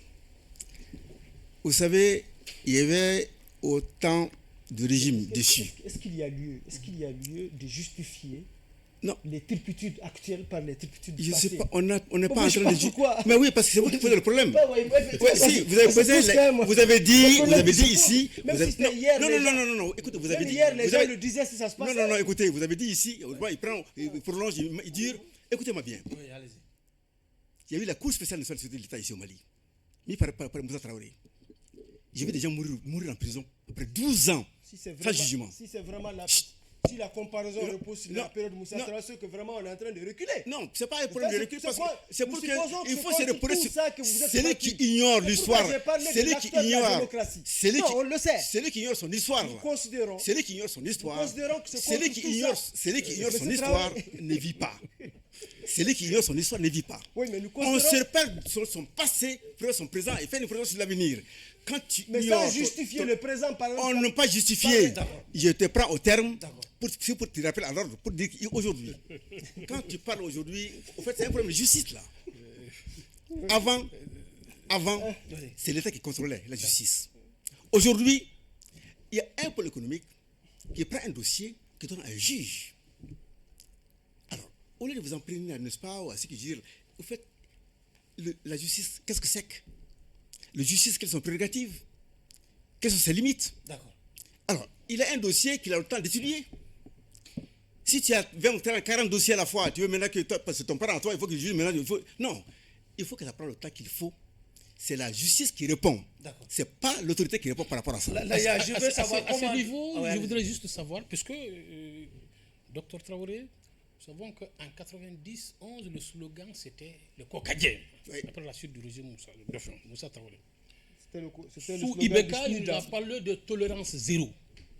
Vous savez, il y avait autant de régimes dessus. Est-ce qu'il y a lieu de justifier Non. les turpitudes actuelles par les turpitudes Je ne passées? sais pas, on n'est pas en je sais train pas de dire. pourquoi. Mais oui, parce que c'est vous qui posez le problème. Bah ouais, Ouais, si, vous avez posé, vous avez dit ici. Même vous avez- si c'était hier, non, les non, gens- non, non, non, écoutez, vous avez Même dit. hier, les vous gens avez- le disaient si ça se passait. Non, non, non, écoutez, vous avez dit ici, il prolonge, il dit, écoutez-moi bien. Oui, allez-y. Il y a eu la Cour spéciale de sécurité de l'État ici au Mali, mis par Moussa Traoré. J'ai vu des gens mourir en prison après 12 ans, Si c'est sans vraiment, jugement. si c'est vraiment si la comparaison repose sur la période Moussa non. Traoré, c'est que vraiment on est en train de reculer. Non, c'est pas un problème de recul, parce que c'est pour nous que supposons que il c'est faut contre se reposer tout sur ça que vous êtes celui battu. qui ignore C'est l'histoire, pourquoi j'ai parlé de celui qui l'acteur de la ignore, démocratie. celui Non, qui- on le sait. celui qui ignore son histoire, Nous là. considérons. Celui qui ignore son histoire, considérons que c'est celui contre qui tout ignore, ça. celui qui ignore Mais son c'est histoire grave. ne vit pas. Celui qui ignore son histoire ne vit pas. Oui, mais nous On se considérons. repère sur son passé, sur son présent et fait une prévision sur l'avenir. Quand tu Mais ignores sans justifier le présent par on exemple. ne peut pas justifier. D'accord. Je te prends au terme D'accord. pour te rappeler à l'ordre, pour dire qu'aujourd'hui, quand tu parles aujourd'hui, en fait, c'est un problème de justice là. Avant, c'est l'État qui contrôlait la justice. Aujourd'hui, il y a un pôle économique qui prend un dossier, qui donne à un juge. Alors, au lieu de vous en prévenir, n'est-ce pas, ou à ce que je veux dire, au fait, la justice, qu'est-ce que c'est que la justice, quelles sont ses prérogatives? Quelles sont ses limites? D'accord. Alors, il a un dossier qu'il a le temps d'étudier. Si tu as 20, 30, 40 dossiers à la fois, tu veux maintenant que parce que ton parent, toi, il faut que le juge maintenant. Non, il faut que ça prenne le temps qu'il faut. C'est la justice qui répond. D'accord. C'est pas l'autorité qui répond par rapport à ça. Là, je veux savoir À ce comment. niveau, Ah ouais, je allez-y. voudrais juste savoir, puisque Dr Traoré, nous savons qu'en 90-11, le slogan c'était le Kokadien, Oui. après la chute du régime Moussa Traoré. C'était le Sous slogan Ibeka, du il a SNUDA. parlé de tolérance zéro.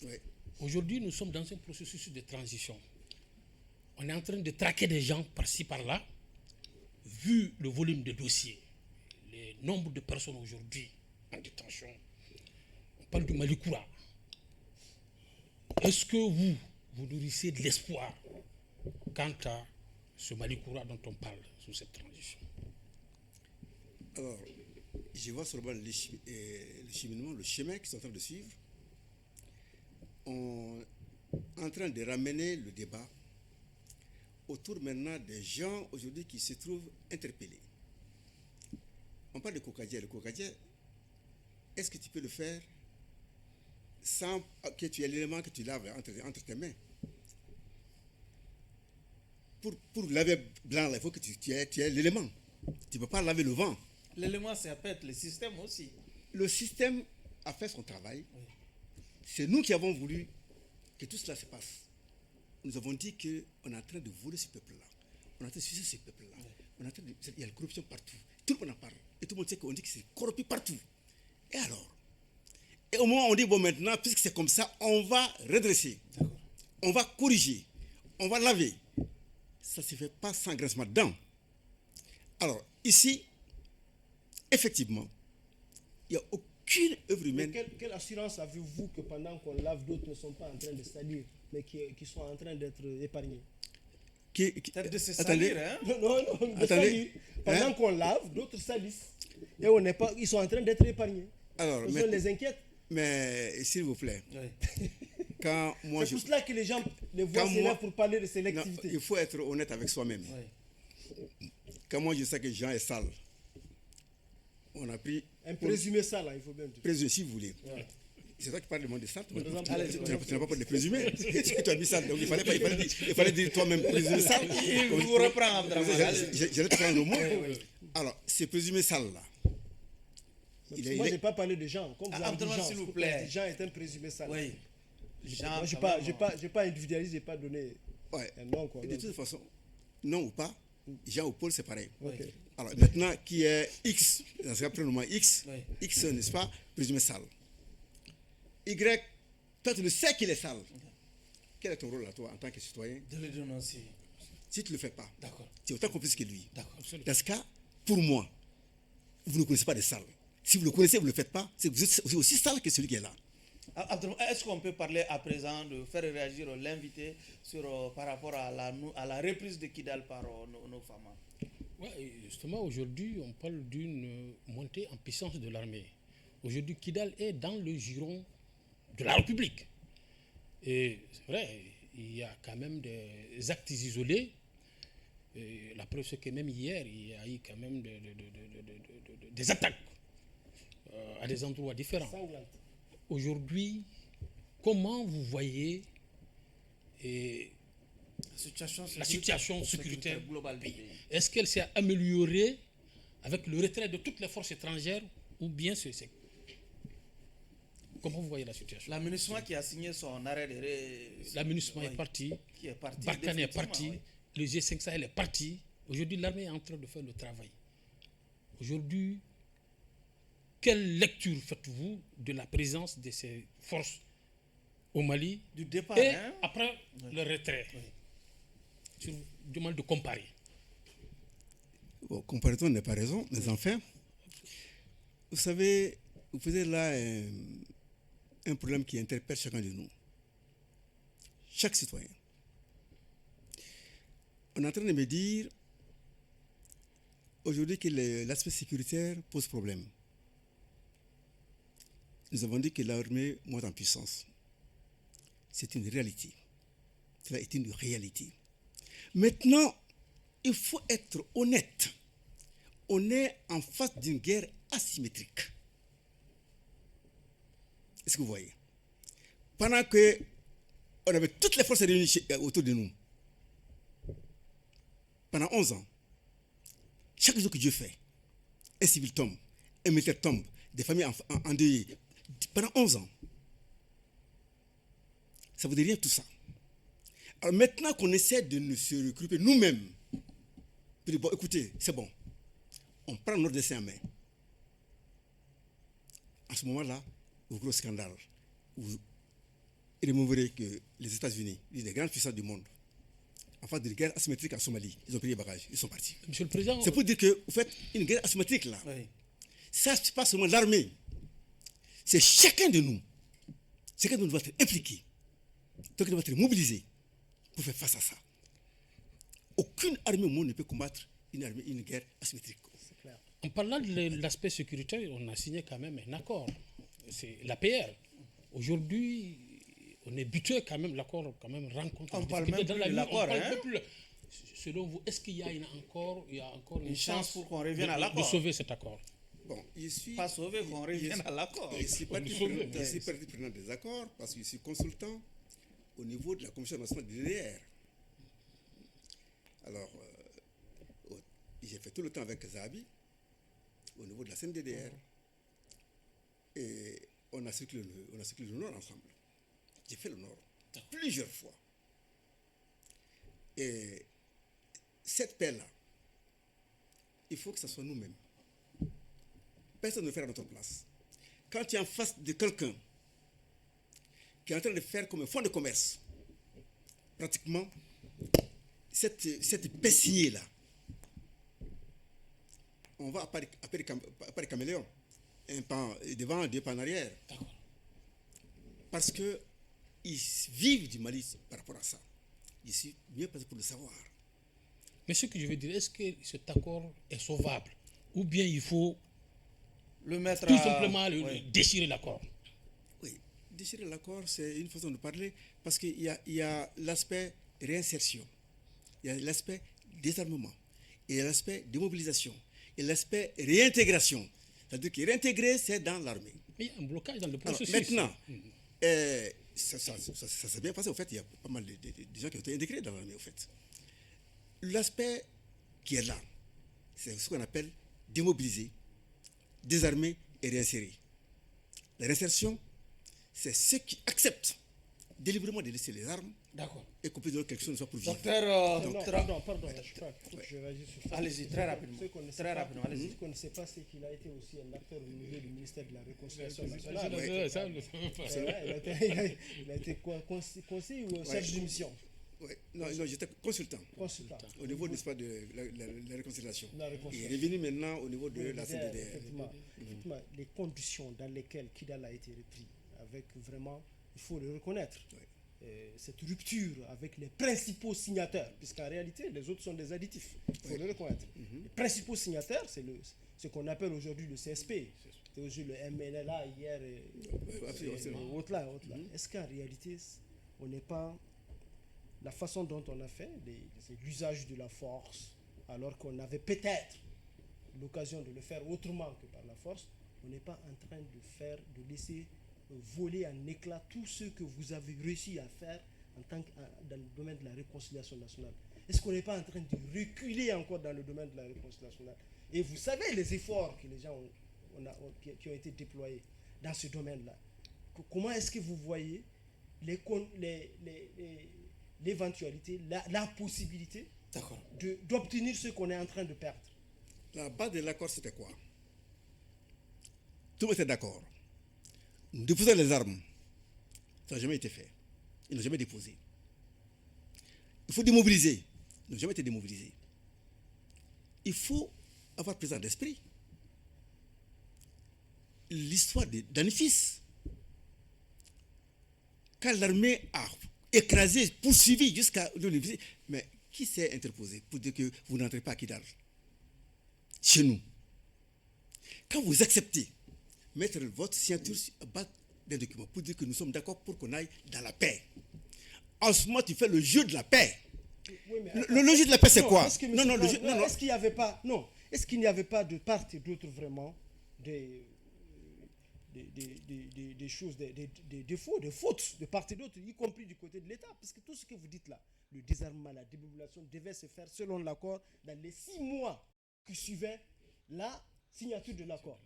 Oui. Aujourd'hui, nous sommes dans un processus de transition. On est en train de traquer des gens par-ci, par-là. Vu le volume de dossiers, le nombre de personnes aujourd'hui en détention, on parle du Malikoura. Est-ce que vous nourrissez de l'espoir quant à ce Malikoura dont on parle sous cette transition? Alors, je vois sur le cheminement, le chemin qu'ils sont en train de suivre. On est en train de ramener le débat autour maintenant des gens aujourd'hui qui se trouvent interpellés. On parle de Kokadien. Le Kokadien, est-ce que tu peux le faire sans que tu aies l'élément que tu laves entre tes mains? Pour laver blanc, là, il faut que tu aies l'élément. Tu ne peux pas laver le vent. L'élément, ça peut être le système aussi. Le système a fait son travail. C'est nous qui avons voulu que tout cela se passe. Nous avons dit qu'on est en train de voler ce peuple-là. On est en train de sucer ce peuple-là. Il y a la corruption partout. Tout le monde en parle. Et tout le monde sait qu'on dit que c'est corrompu partout. Et alors? Et au moment où on dit, bon maintenant, puisque c'est comme ça, on va redresser. On va corriger. On va laver. Ça ne se fait pas sans grincement de dents. Alors, ici, effectivement, il n'y a aucune œuvre Mais humaine. quelle assurance avez-vous que pendant qu'on lave, d'autres ne sont pas en train de salir, mais qui sont en train d'être épargnés? Peut-être de se Attendez. salir, hein? Non, de Attendez. salir. Pendant Hein? qu'on lave, d'autres salissent. Et on n'est pas, ils sont en train d'être épargnés. Alors, Ça les inquiète. mais s'il vous plaît, Oui. quand moi C'est je. pour cela que les gens les voient Quand c'est là moi- pour parler de Non, sélectivité. il faut être honnête avec soi-même. Oui. Quand moi je sais que Jean est sale, on a pris. Un présumé ça, là, il faut bien dire. Présumé, si vous voulez. C'est toi qui parles de monde de sale. Tu exemple, n'as allez, pas parlé de présumé. Tu as mis sale. Donc il fallait dire toi-même présumé sale. Il vous reprend, Abdraman. Allez. J'allais te prendre le mot. Alors, c'est présumé sale là. Moi, je n'ai pas parlé de Jean. Comme vous avez dit Abdraman, Jean, s'il vous c'est plaît. pourquoi Jean est un présumé ça. Oui. Jean, Moi, je quand n'ai pas individualisé, je n'ai pas donné Ouais. un nom. Quoi. Et de toute façon, non ou pas, Jean ou Paul, c'est pareil. Oui. Alors maintenant, qui est X, dans ce cas, prenons X, Oui. X, n'est-ce pas, présumé sale. Y, toi, tu le sais qu'il est sale. Quel est ton rôle à toi, en tant que citoyen? De le dénoncer. Si tu ne le fais pas, D'accord. tu es autant complice que lui. D'accord. Absolument. Dans ce cas, pour moi, vous ne connaissez pas de sale. Si vous le connaissez, vous ne le faites pas, c'est que vous êtes aussi sale que celui qui est là. Est-ce qu'on peut parler à présent de faire réagir l'invité par rapport à la reprise de Kidal par nos femmes? Ouais, justement, aujourd'hui, on parle d'une montée en puissance de l'armée. Aujourd'hui, Kidal est dans le giron de la République. Et c'est vrai, il y a quand même des actes isolés. Et la preuve, c'est que même hier, il y a eu quand même des attaques à des endroits différents. Aujourd'hui, comment vous voyez la situation sécuritaire globale du pays? Est-ce qu'elle s'est améliorée avec le retrait de toutes les forces étrangères ou bien c'est... Comment vous voyez la situation? La MINUSMA qui a signé son arrêt de... La MINUSMA est partie, Barkhane est parti, oui. Le G5 Sahel est parti. Aujourd'hui, l'armée est en train de faire le travail. Aujourd'hui, quelle lecture faites-vous de la présence de ces forces au Mali du départ, et après le retrait? Je vous demande de comparer. Bon, comparaison n'est pas raison, mais enfin, vous savez, vous posez là un problème qui interpelle chacun de nous, chaque citoyen. On est en train de me dire aujourd'hui que l'aspect sécuritaire pose problème. Nous avons dit que l'armée monte en puissance. C'est une réalité. Cela est une réalité. Maintenant, il faut être honnête. On est en face d'une guerre asymétrique. Est-ce que vous voyez? Pendant que on avait toutes les forces réunies autour de nous, pendant 11 ans, chaque jour que Dieu fait, un civil tombe, un militaire tombe, des familles endeuillées, pendant 11 ans. Ça ne veut dire rien tout ça. Alors maintenant qu'on essaie de se regrouper nous-mêmes, puis bon, écoutez, c'est bon, on prend notre destin en main. À ce moment-là, au gros scandale, vous remarquerez que les États-Unis, l'une des grandes puissances du monde, en face d'une guerre asymétrique en Somalie, ils ont pris les bagages, ils sont partis. Monsieur le Président, c'est pour dire que vous faites une guerre asymétrique là. Oui. Ça, c'est pas seulement l'armée, c'est chacun de nous. Chacun de nous doit être impliqué, donc il doit être mobilisé pour faire face à ça. Aucune armée au monde ne peut combattre une guerre asymétrique. C'est clair. En parlant de l'aspect sécuritaire, on a signé quand même un accord. C'est l'APR. Aujourd'hui, on est buté quand même, l'accord quand même rencontre. On parle même plus de l'accord. Selon vous, est-ce qu'il y a encore une chance pour qu'on revienne à l'accord de sauver cet accord? Bon, je suis pas sauvé qu'on revienne à l'accord. Je suis partie prenante des accords parce que je suis consultant au niveau de la Commission nationale du DDR. Alors, j'ai fait tout le temps avec Zahabi au niveau de la CNDDR. Et on a circulé le Nord ensemble. J'ai fait le Nord plusieurs fois. Et cette paix-là, il faut que ce soit nous-mêmes. Personne ne le fera à notre place. Quand tu es en face de quelqu'un qui est en train de faire comme un fonds de commerce, pratiquement, cette paix signée-là, on va à Paris Caméléon, un pas devant, deux pas en arrière. Parce qu'ils vivent du Mali par rapport à ça. Je suis mieux placé pour le savoir. Mais ce que je veux dire, est-ce que cet accord est sauvable? Ou bien il faut le mettre tout simplement déchirer l'accord? Oui, déchirer l'accord, c'est une façon de parler parce qu'il y a l'aspect réinsertion, il y a l'aspect désarmement, il y a l'aspect démobilisation, et l'aspect réintégration. C'est-à-dire que réintégrer, c'est dans l'armée. Mais il y a un blocage dans le processus. Alors, maintenant, ça s'est bien passé. Au fait, il y a pas mal de gens qui ont été intégrés dans l'armée, au fait. L'aspect qui est là, c'est ce qu'on appelle démobiliser, désarmer et réinsérer. La réinsertion, c'est ceux qui acceptent délibérément de laisser les armes. D'accord. Et qu'on puisse donner quelque chose soit pour vivre. Pardon, je réagis sur ça. Allez-y, très rapidement. Ce qu'on ne sait pas, c'est qu'il a été aussi un acteur au niveau du ministère de la Réconciliation nationale. Il a été conseiller ou chef de mission? Oui, non, j'étais consultant. Au niveau de la réconciliation. Il est revenu maintenant au niveau de la CNDDR. Effectivement, les conditions dans lesquelles Kidal a été repris avec vraiment, il faut le reconnaître, cette rupture avec les principaux signataires, puisqu'en réalité, les autres sont des additifs, il faut le reconnaître. Les principaux signataires, c'est ce qu'on appelle aujourd'hui le CSP. C'était aujourd'hui le MNLA hier et autre là. Est-ce qu'en réalité, on n'est pas... La façon dont on a fait, c'est l'usage de la force, alors qu'on avait peut-être l'occasion de le faire autrement que par la force, on n'est pas en train de laisser voler en éclats tout ce que vous avez réussi à faire dans le domaine de la réconciliation nationale. Est-ce qu'on n'est pas en train de reculer encore dans le domaine de la réconciliation nationale? Et vous savez les efforts que les gens qui ont été déployés dans ce domaine-là. Comment est-ce que vous voyez l'éventualité, la possibilité d'obtenir ce qu'on est en train de perdre? La base de l'accord, c'était quoi? Tout le monde était d'accord. Nous déposons les armes. Ça n'a jamais été fait. Ils n'ont jamais déposé. Il faut démobiliser. Ils n'ont jamais été démobilisés. Il faut avoir présent d'esprit l'histoire d'Anifis. Quand l'armée a écrasé, poursuivi jusqu'à l'université, mais qui s'est interposé pour dire que vous n'entrez pas à Kidal? Chez nous. Quand vous acceptez mettre votre signature à bas d'un document pour dire que nous sommes d'accord pour qu'on aille dans la paix, en ce moment tu fais le jeu de la paix. Oui, mais le jeu de la paix, c'est quoi? Est-ce qu'il n'y avait pas de part et d'autre vraiment des choses, des défauts, des fautes de part et d'autre, y compris du côté de l'État? Parce que tout ce que vous dites là, le désarmement, la démobilisation devait se faire selon l'accord dans les 6 mois qui suivaient la signature de l'accord.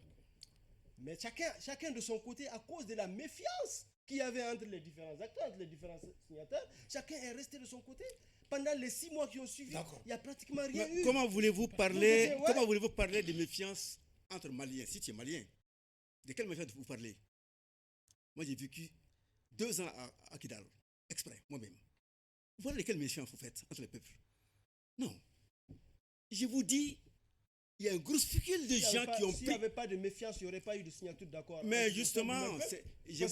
Mais chacun de son côté, à cause de la méfiance qu'il y avait entre les différents acteurs, entre les différents signataires, chacun est resté de son côté. Pendant les 6 mois qui ont suivi, il n'y a pratiquement rien eu. Comment voulez-vous parler de méfiance entre Maliens? Si tu es Malien, de quelle méfiance vous parlez? Moi, j'ai vécu 2 ans à Kidal, exprès, moi-même. Voilà lesquelles méfiances vous faites entre les peuples. Non. Je vous dis, il y a un groupuscule de gens qui ont pris... S'il n'y avait pas de méfiance, il n'y aurait pas eu de signature d'accord. Mais justement, il y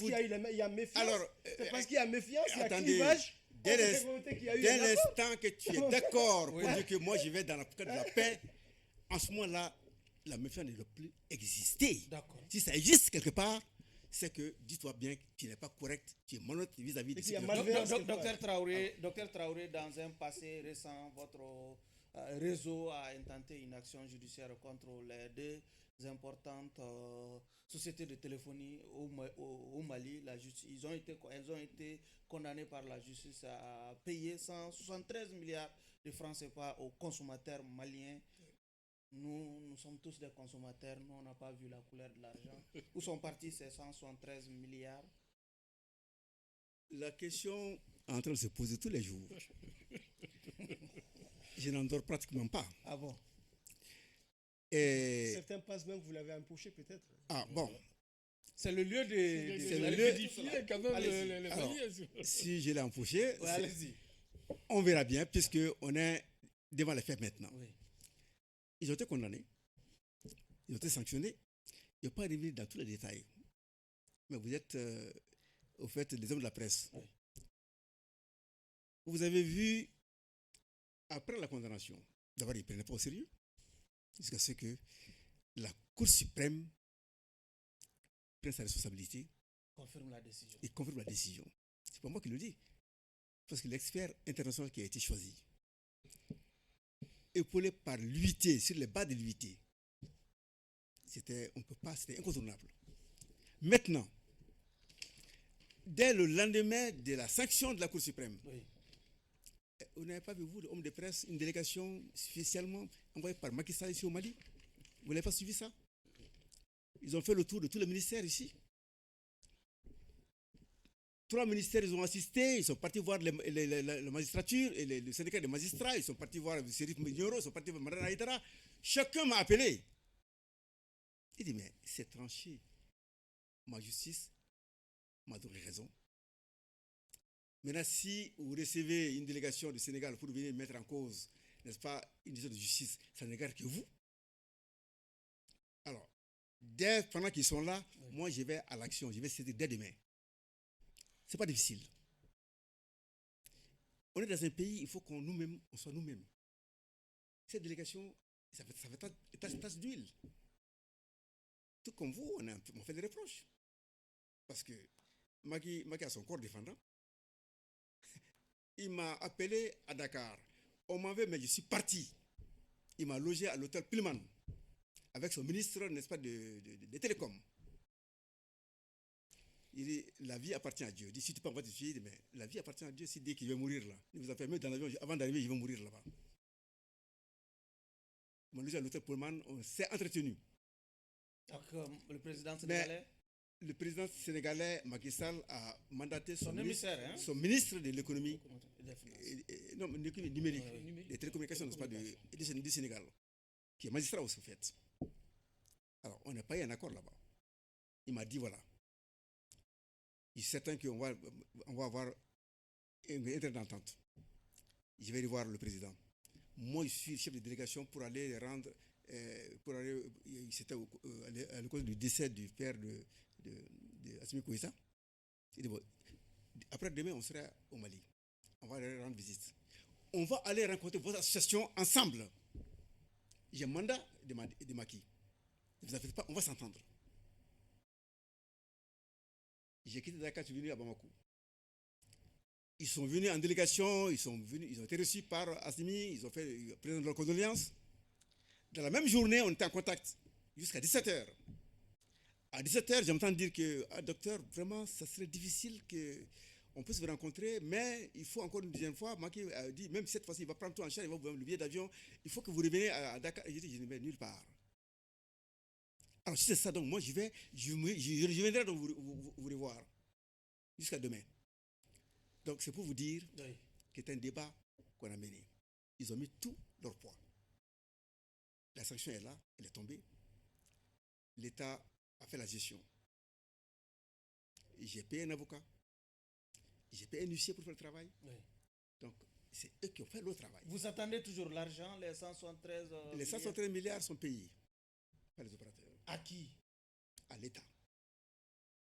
a méfiance. Alors, c'est parce qu'il y a méfiance, il y a clivage. Dès l'instant que tu es d'accord pour dire que moi je vais dans le cadre de la paix, en ce moment-là, la méfiance ne doit plus exister. Si ça existe quelque part, c'est que, dis-toi bien, tu n'es pas correct, tu es malhonnête vis-à-vis de ce que... Docteur Traoré, dans un passé récent, votre réseau a intenté une action judiciaire contre les 2 importantes sociétés de téléphonie au Mali. Elles ont été condamnées par la justice à payer 173 milliards de francs CFA aux consommateurs maliens. Nous sommes tous des consommateurs, nous on n'a pas vu la couleur de l'argent. Où sont partis ces 173 milliards? La question est en train de se poser tous les jours. Je n'en dors pratiquement pas. Ah bon? Certains pensent même que vous l'avez empoché peut-être. Ah bon. C'est le lieu de... C'est le lieu quand même les Maliens. Si je l'ai empoché, allez-y. On verra bien puisqu'on est devant les faits maintenant. Oui. Ils ont été condamnés, ils ont été sanctionnés. Je ne vais pas revenir dans tous les détails. Mais vous êtes au fait des hommes de la presse. Oui. Vous avez vu, après la condamnation, d'abord ils ne prenaient pas au sérieux, jusqu'à ce que la Cour suprême prenne sa responsabilité. Confirme la décision. Et confirme la décision. C'est pas moi qui le dis. Parce que l'expert international qui a été choisi, épaulé par l'UIT, sur les bas de l'UIT, c'était incontournable. Maintenant, dès le lendemain de la sanction de la Cour suprême, vous n'avez pas vu, vous, homme de presse, une délégation spécialement envoyée par Macky Sall ici au Mali? Vous n'avez pas suivi ça? Ils ont fait le tour de tous les ministères ici. 3 ministères, ils ont assisté, ils sont partis voir la magistrature et le syndicat des magistrats, ils sont partis voir le Sérif Mignoro, ils sont partis voir Marana Haïtara. Chacun m'a appelé. Il dit, mais c'est tranché. Ma justice m'a donné raison. Maintenant, si vous recevez une délégation du Sénégal pour venir mettre en cause, n'est-ce pas, une décision de justice, ça ne regarde que vous. Alors, pendant qu'ils sont là, moi je vais à l'action, je vais saisir dès demain. Ce n'est pas difficile. On est dans un pays, il faut qu'on nous-mêmes, on soit nous-mêmes. Cette délégation, ça fait tasse d'huile. Tout comme vous, on fait des reproches. Parce que Macky a son corps défendant. Il m'a appelé à Dakar. On m'avait, mais je suis parti. Il m'a logé à l'hôtel Pullman avec son ministre, n'est-ce pas, des télécoms. Il dit, la vie appartient à Dieu. Il dit, si tu peux envoyer tes filles, mais la vie appartient à Dieu. Si dès qu'il veut mourir là, il vous a permis dans l'avion, avant d'arriver, il va mourir là-bas. Il m'a logé à l'hôtel Pullman, on s'est entretenu. Donc, le président sénégalais. Le président sénégalais Macky Sall a mandaté son ministre de l'économie, non, numérique, des télécommunications, n'est-ce pas, du Sénégal, qui est magistrat aussi, en fait. Alors, on n'a pas eu un accord là-bas. Il m'a dit, voilà, il est certain qu'on va avoir une d'entente. Je vais aller voir le président. Moi, je suis chef de délégation pour aller rendre, c'était à cause du décès du père de Assimi Goïta. Il dit, bon, après demain, on sera au Mali. On va aller rendre visite. On va aller rencontrer votre association ensemble. J'ai un mandat de Macky. Ne vous inquiétez pas, on va s'entendre. J'ai quitté Dakar, je suis venu à Bamako. Ils sont venus en délégation, ils ont été reçus par Assimi, ils ont fait présenter leurs condoléances. Dans la même journée, on était en contact jusqu'à 17h. À 17h, j'entends dire que, docteur, vraiment, ça serait difficile qu'on puisse vous rencontrer, mais il faut encore une deuxième fois. Macky a dit, même cette fois-ci, il va prendre tout en charge, il va vous donner le billet d'avion, il faut que vous reveniez à Dakar. J'ai dit, je ne vais nulle part. Alors, si c'est ça, donc moi, je viendrai donc vous revoir jusqu'à demain. Donc, c'est pour vous dire que c'est un débat qu'on a mené. Ils ont mis tout leur poids. La sanction est là, elle est tombée. L'État a fait la gestion. J'ai payé un avocat. J'ai payé un huissier pour faire le travail. Oui. Donc, c'est eux qui ont fait le travail. Vous attendez toujours l'argent, les 173 Les 173 milliards sont payés par les opérateurs. À qui? À l'État.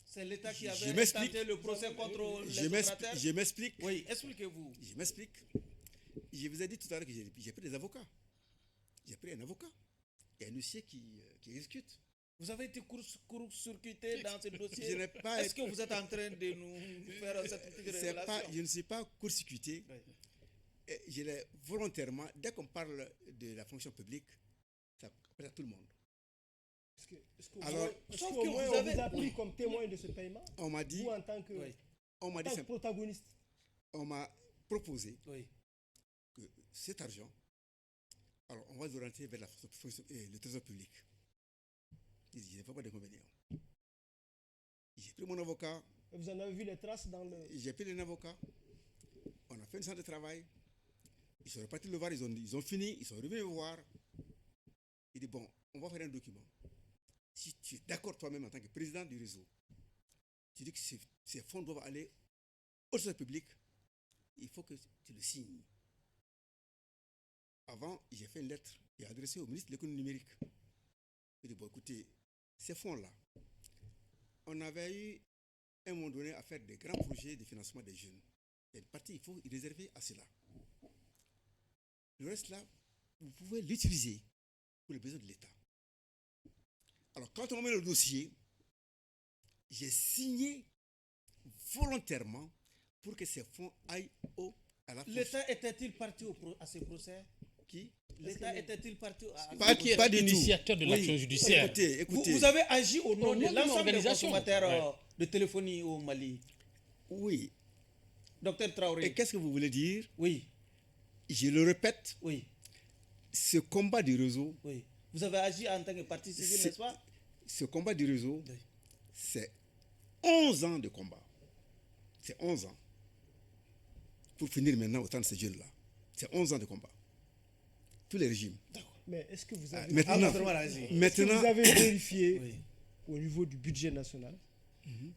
C'est l'État qui avait tenté le procès contre les opérateurs. Je m'explique. Oui, expliquez-vous. Je m'explique. Je vous ai dit tout à l'heure que j'ai pris des avocats. J'ai pris un avocat et un huissier qui exécute. Vous avez été court-circuité dans ce dossier. Est-ce que vous êtes en train de nous faire cette petite révélation? Je ne suis pas court-circuité. Oui. Je l'ai volontairement, dès qu'on parle de la fonction publique, ça appelle à tout le monde. Est-ce que vous avez pris comme témoin de ce paiement? On m'a dit, vous en tant que, protagoniste. On m'a proposé oui, que cet argent, alors on va l'orienter vers le trésor public. Je n'ai pas d'inconvénient. J'ai pris mon avocat. Vous en avez vu les traces dans le... J'ai pris un avocat. On a fait une séance de travail. Ils sont repartis le voir, ils ont fini, ils sont revenus me voir. Il dit, bon, on va faire un document. Si tu es d'accord toi-même en tant que président du réseau, tu dis que ces fonds doivent aller au trésor public, il faut que tu le signes. Avant, j'ai fait une lettre et adressée au ministre de l'économie numérique. Il dit, bon, écoutez, ces fonds-là, on avait eu, à un moment donné, à faire des grands projets de financement des jeunes. Il y a une partie, il faut y réserver à cela. Le reste, là, vous pouvez l'utiliser pour les besoins de l'État. Alors, quand on met le dossier, j'ai signé volontairement pour que ces fonds aillent à la L'État était-il parti à ce procès? Qui? L'État était-il parti à... Pas du tout. L'initiateur de l'action judiciaire. Écoutez. Vous avez agi au nom de l'ensemble des consommateurs de téléphonie au Mali. Oui. Docteur Traoré. Et qu'est-ce que vous voulez dire? Oui. Je le répète. Oui. Ce combat du réseau. Oui. Vous avez agi en tant que partie civile, n'est-ce pas? Ce combat du réseau, oui, c'est 11 ans de combat. C'est 11 ans. Pour finir maintenant autant de ces jeunes-là. C'est 11 ans de combat. Tous les régimes. Mais est-ce que vous avez, maintenant, vous avez vérifié oui, au niveau du budget national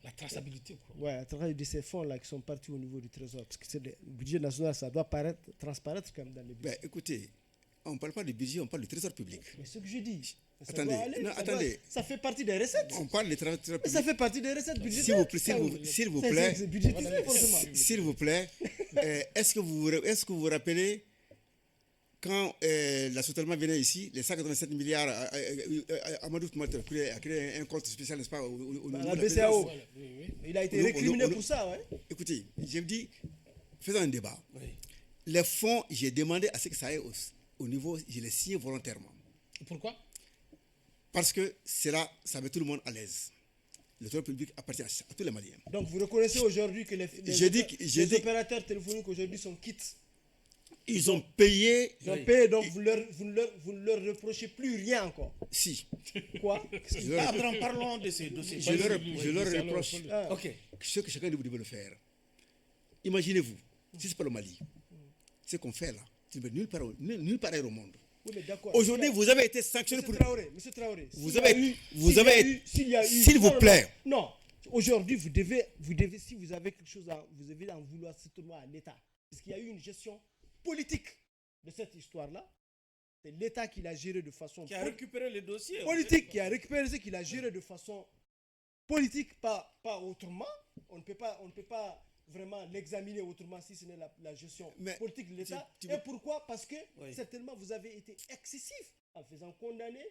la traçabilité? Oui, à travers de ces fonds-là qui sont partis au niveau du Trésor. Parce que le budget national, ça doit transparaître comme dans le budget. Écoutez, on ne parle pas du budget, on parle du Trésor public. Mais ce que je dis, Ça Attendez, doit aller, non, ça attendez. ça fait partie des recettes. On parle des travailleurs Mais ça publics. fait partie des recettes budgétaires. S'il vous Ça, plaît, c'est budgétisé, forcément. s'il vous plaît, est-ce que vous vous rappelez quand la Sotelma venait ici, les 187 milliards, Amadou Toumater a créé un compte spécial, n'est-ce pas, au Bah, niveau la de BCAO. Voilà, oui, oui. Il a été Au nom- récriminé au nom- pour ça, ouais. Écoutez, je me dis, faisons un débat. Oui. Les fonds, j'ai demandé à ce que ça aille au niveau, je les signe volontairement. Pourquoi? Parce que cela, ça met tout le monde à l'aise. Le trésor public appartient à tous les Maliens. Donc vous reconnaissez aujourd'hui que les opérateurs téléphoniques aujourd'hui sont quittes. Ils ont payé, Ils ont payé, donc vous ne leur reprochez plus rien encore. si. Quoi? Je leur, Abdram, parlons de ces dossiers. je leur reproche Ah. Ok. ce que chacun de vous devez le faire. Imaginez-vous, si ce n'est pas le Mali, ce qu'on fait là, tu ne nulle part ailleurs au monde. Oui, mais d'accord. Aujourd'hui, vous avez été sanctionné Monsieur pour... Traoré, Monsieur Traoré. Vous s'il y avez- a eu- vous s'il y a avez- eu- s'il y a eu- s'il vous non, plaît. Non. Aujourd'hui, vous devez, si vous avez quelque chose vous devez en vouloir certainement à l'État. Parce qu'il y a eu une gestion politique de cette histoire-là. C'est l'État qui l'a géré de façon Qui a récupéré les dossiers. politique, qui a récupéré ce qu'il a géré de façon politique, pas autrement. On ne peut pas vraiment l'examiner autrement si ce n'est la gestion Mais politique de l'État. tu Et veux- pourquoi? Parce que Oui. certainement vous avez été excessif en faisant condamner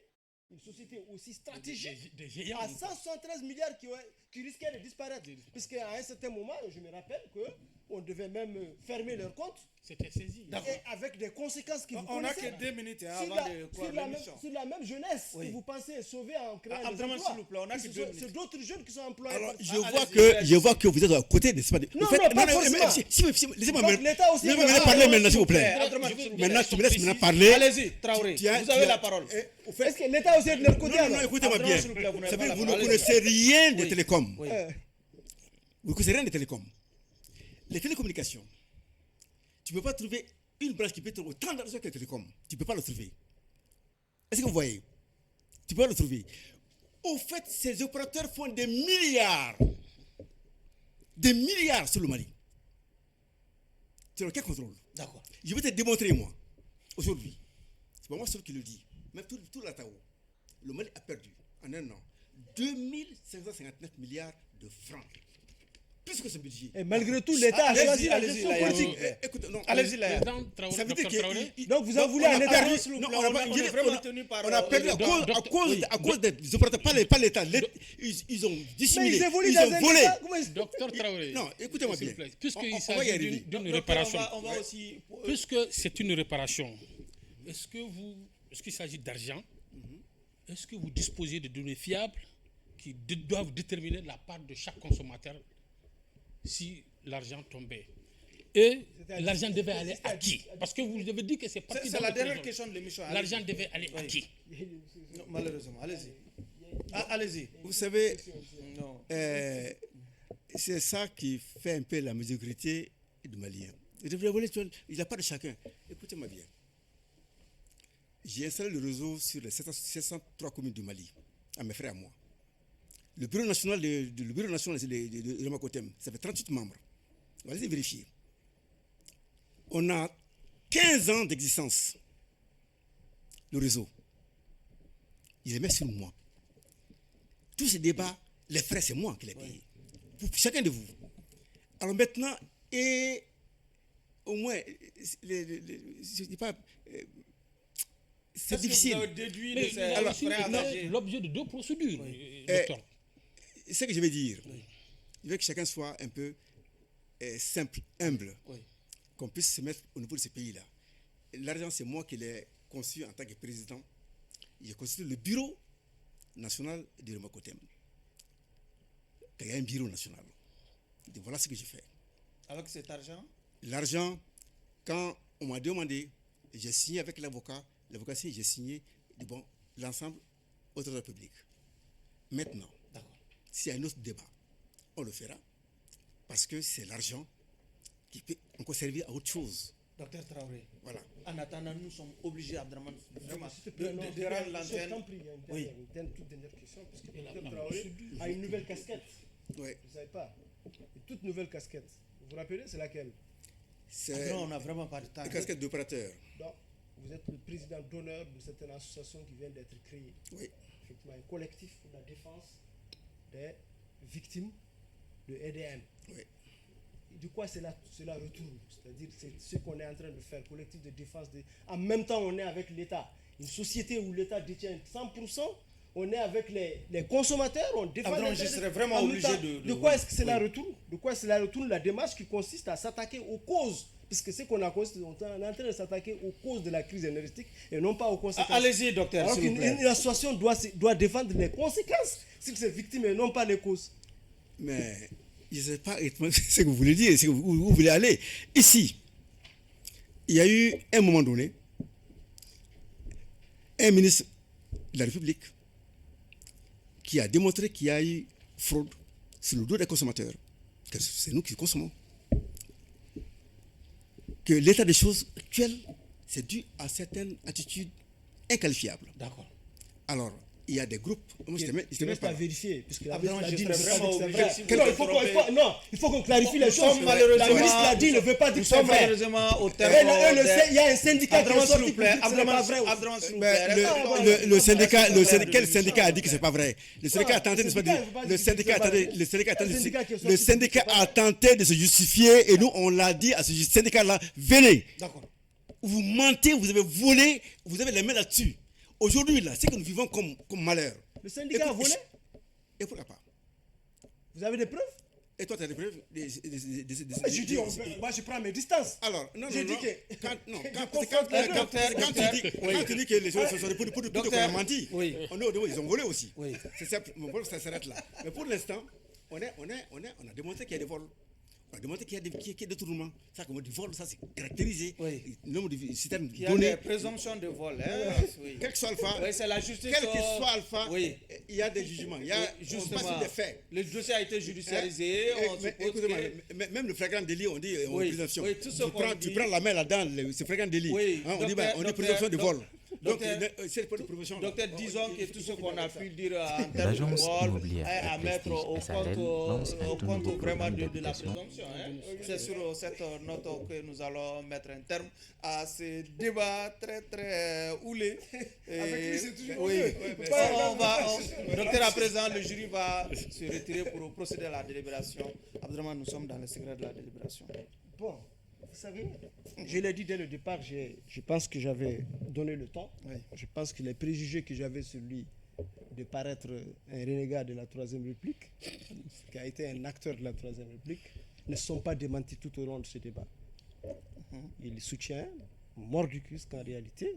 une société aussi stratégique Des géants. à 173 milliards qui risquaient de disparaître. Puisqu'à un certain moment, je me rappelle qu'on devait même fermer leur compte. C'était saisi. Et avec des conséquences qui vous On n'a connaissez. que 2 minutes Sur avant la, de clore sur la même, l'émission. sur la même jeunesse Oui. que vous pensez sauver en créant des Abdraman, emplois. s'il vous plaît, on a que Ce 2 sont- minutes. C'est d'autres jeunes qui sont employés. Alors, par- je allez-y, vois allez-y. que vous êtes à côté, n'est-ce pas? Non, pas forcément. Laissez-moi Donc, l'État aussi laissez-moi doit- parler maintenant, s'il vous plaît. Abdraman, Je veux s'il vous bien plaît. Maintenant, tu me laisses précise. maintenant parler. Allez-y, Traoré, vous avez la parole. Est-ce que l'État aussi est de leur côté Non, alors? écoutez-moi Abdraman, bien. s'il vous plaît, vous Vous n'avez savez, pas la vous ne parole. connaissez rien des Oui. télécoms. Oui. Vous ne connaissez rien des télécoms. Les télécommunications, tu ne peux pas trouver une branche qui peut trouver autant d'argent que les télécoms. Tu ne peux pas le trouver. Est-ce que vous voyez? Tu ne peux pas le trouver. Au fait, ces opérateurs font des milliards. Des milliards sur le Mali. C'est lequel contrôle? D'accord. Je vais te démontrer, moi, aujourd'hui. C'est pas moi seul qui le dis. Même tout la Tao. Le Mali a perdu, en un an, 2559 milliards de francs. Plus que ce budget. Et malgré tout, l'État a Allez-y, choisi la allez-y, gestion là, politique. Écoute, non, Allez-y, là. Président Traoré, ça veut dire Docteur Traoré. que... Donc vous en voulez à l'État. Abdraman, s'il vous plaît, on est vraiment tenu par... On a perdu à cause des opérateurs, pas l'État. Ils ont dissimulé. Mais ils évoluent Ils dans ont un volé. État. Comment ils- Docteur Traoré. Non, écoutez-moi s'il bien. vous plaît, Puisqu'il On va y s'agit arriver. d'une Docteur, réparation. on va aussi... Puisque c'est une réparation, est-ce qu'il s'agit d'argent? Est-ce que vous disposez de données fiables qui doivent déterminer la part de chaque consommateur si l'argent tombait? Et l'argent devait aller à qui? Parce que vous avez dit que c'est parti C'est dans la le dernière trésor. question de l'émission. L'argent devait aller à qui? Non, malheureusement, allez-y. Allez-y. Vous savez, Non. c'est ça qui fait un peu la médiocrité du Malien. Il n'a pas de chacun. Écoutez-moi bien. J'ai installé le réseau sur les 703 communes du Mali, à mes frères à moi. Le bureau national de Remakotem, ça fait 38 membres. Allez vérifier. On a 15 ans d'existence. Le réseau. Il est mis sur moi. Tous ces débats, les frais, c'est moi qui les paye. Pour chacun de vous. Alors maintenant, et au moins, je dis pas, c'est difficile. Vous avez déduit de Mais ces il y a aussi frais engagés. l'objet de deux procédures, docteur. Ce que je vais dire, je veux que chacun soit un peu simple, humble, Oui. qu'on puisse se mettre au niveau de ce pays-là. L'argent, c'est moi qui l'ai conçu en tant que président. J'ai constitué le bureau national de Remakotem. Il y a un bureau national. Et voilà ce que j'ai fait. Avec cet argent, L'argent, quand on m'a demandé, j'ai signé avec l'avocat, l'avocat signe, j'ai signé, dit bon, l'ensemble au trésor public. Maintenant, d'accord. s'il y a un autre débat, on le fera, parce que c'est l'argent qui peut encore servir à autre chose. Docteur Traoré, Voilà. en attendant, nous sommes obligés, Abdraman, vraiment, S'il te plaît, non, de rendre je l'antenne. t'en prie, il y a Oui. une toute dernière question, parce que le docteur Traoré a une nouvelle casquette. Ouais. Vous ne savez pas. Une toute nouvelle casquette. Vous vous rappelez, c'est laquelle? C'est Abdraman, on n'a vraiment pas de temps. une casquette d'opérateur. Non. vous êtes le président d'honneur de cette association qui vient d'être créée. Oui. Effectivement, un collectif pour la défense des victimes de EDM. Oui. De quoi cela retourne? C'est-à-dire c'est ce qu'on est en train de faire, collectif de défense. En même temps, on est avec l'État. Une société où l'État détient 100%, on est avec les consommateurs, on défend donc, je serais vraiment obligé de quoi est-ce que cela retourne? De quoi cela retourne? La démarche qui consiste à s'attaquer aux causes, puisque c'est qu'on a constaté, on est en train de s'attaquer aux causes de la crise énergétique et non pas aux conséquences. Allez-y, docteur, Alors s'il vous plaît. qu'une association doit défendre les conséquences sur ses victimes et non pas les causes. Mais je ne sais pas ce que vous voulez dire, où vous voulez aller. Ici, il y a eu un moment donné, un ministre de la République qui a démontré qu'il y a eu fraude sur le dos des consommateurs, que c'est nous qui consommons. Que l'état des choses actuel, c'est dû à certaines attitudes inqualifiables. D'accord. Alors, il y a des groupes. Moi, Il reste à vérifier, puisque la Abdelrahman, ministre je l'a dit, serais ne veut vraiment pas dire que c'est obligé, vrai. si vous êtes Il faut qu'on clarifie les Nous choses. sommes La ministre l'a dit, ne veut pas dire que c'est vrai. malheureusement au terme. Il y a un syndicat qui est sorti pour dire que ce n'est pas vrai. Abdelrahman, s'il vous Mais plaît. le syndicat, quel syndicat a dit que c'est pas vrai? Le syndicat a tenté de se dire, le syndicat a tenté de se justifier et nous on l'a dit à ce syndicat-là, venez. D'accord. Vous mentez, vous avez volé, vous avez les mains là-dessus. Aujourd'hui là, c'est que nous vivons comme malheur. Le syndicat a volé? Et pourquoi pas? Vous avez des preuves? Et toi, tu as des preuves? Je dis, moi je prends mes distances. Alors, non, J'ai dit que... que... Quand tu dis que les gens sont pour qu'on a menti, oui. Ils ont volé aussi. Oui. C'est simple, ça s'arrête là. Mais pour l'instant, on a démontré qu'il y a des vols. On a démontré qu'il y a des détournements. Ça, comme du vol, ça c'est caractérisé. Oui. Le nombre de systèmes Il y a donnés. des présomptions de vol. Oui. Quel que soit Alpha, Oui, c'est la justice. quel que soit Alpha, oui. il y a des jugements. Il y a Justement, on passe des faits. le dossier a été judiciarisé. Écoutez-moi, même le flagrant délit, on dit en présomption. Oui, tout ce qu'on dit. Tu prends la main là-dedans, c'est flagrant délit. Oui, on dit présomption de vol. Donc, c'est pas de présomption. Docteur, disons que tout ce qu'on a pu dire en termes de L'agence vol immobilière est à mettre au SARL lance un tout compte nouveau vraiment programme de la d'habitation. présomption. C'est sur cette note que nous allons mettre un terme à ce débat très très houlé. Avec lui, c'est toujours oui. mieux. Docteur, à présent, le jury va se retirer pour procéder à la délibération. Abdelrahman, nous sommes dans le secret de la délibération. Bon, vous savez, je l'ai dit dès le départ, je pense que j'avais donné le temps. Oui. Je pense que les préjugés que j'avais sur lui de paraître un renégat de la Troisième République, qui a été un acteur de la Troisième République, ne sont pas démentis tout au long de ce débat. Il soutient mordicus qu'en réalité,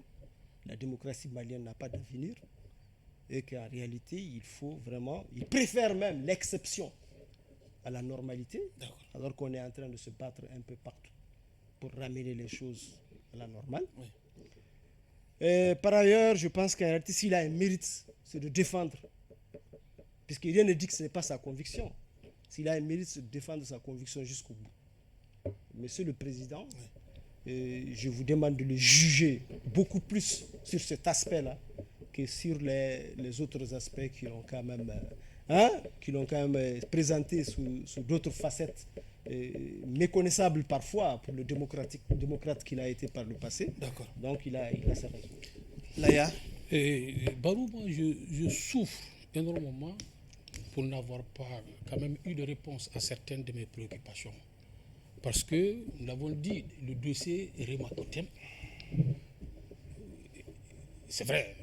la démocratie malienne n'a pas d'avenir et qu'en réalité, il préfère même l'exception à la normalité, alors qu'on est en train de se battre un peu partout pour ramener les choses à la normale. Oui. Et par ailleurs, je pense qu'en réalité, s'il a un mérite, c'est de défendre. Puisque rien ne dit que ce n'est pas sa conviction. S'il a un mérite, c'est de défendre sa conviction jusqu'au bout. Monsieur le Président, je vous demande de le juger beaucoup plus sur cet aspect-là que sur les autres aspects qui l'ont quand même, présenté sous d'autres facettes méconnaissables parfois pour le démocrate qu'il a été par le passé. D'accord. Donc il a sa raison. Laya. Barou, moi je souffre énormément pour n'avoir pas quand même eu de réponse à certaines de mes préoccupations. Parce que, nous l'avons dit, le dossier est Remacotem. C'est vrai,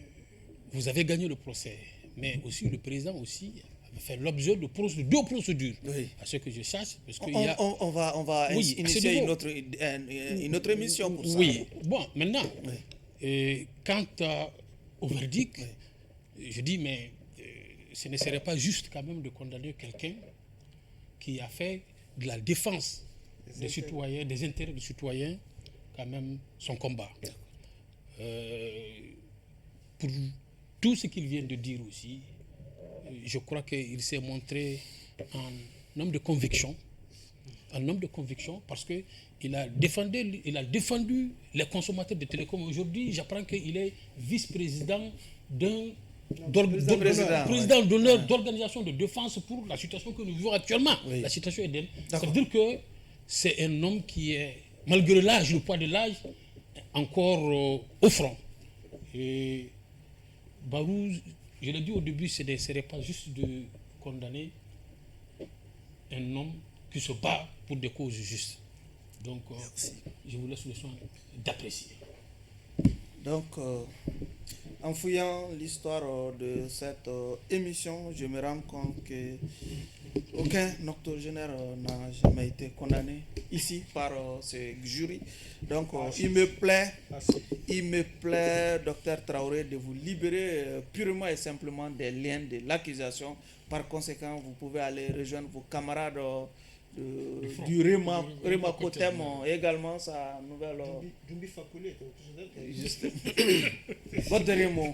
vous avez gagné le procès, mais aussi le président aussi avait fait l'objet de deux procédures, Oui. à ce que je sache. Parce que On va Oui, initier c'est une autre émission pour ça. Oui, bon, maintenant, quant au verdict, je dis, mais ce ne serait pas juste quand même de condamner quelqu'un qui a fait de la défense des citoyens, des intérêts des citoyens, quand même son combat. Pour tout ce qu'il vient de dire aussi, je crois qu'il s'est montré un homme de conviction. Un homme de conviction parce qu'il a défendu les consommateurs de télécom. Aujourd'hui, j'apprends qu'il est vice-président président d'honneur d'organisation de défense pour la situation que nous vivons actuellement. Oui. La situation est d'elle. Ça veut dire que c'est un homme qui est, malgré l'âge, le poids de l'âge, encore au front. Et Barou, je l'ai dit au début, ce ne serait pas juste de condamner un homme qui se bat pour des causes justes. Donc, je vous laisse le soin d'apprécier. Donc, en fouillant l'histoire de cette émission, je me rends compte que aucun octogénaire n'a jamais été condamné ici par ce jury. Donc, il me plaît, docteur Traoré, de vous libérer purement et simplement des liens de l'accusation. Par conséquent, vous pouvez aller rejoindre vos camarades du Rema Kotem, également sa nouvelle. Dumbi Fakoulé est octogénaire. Juste. Votre dernier mot.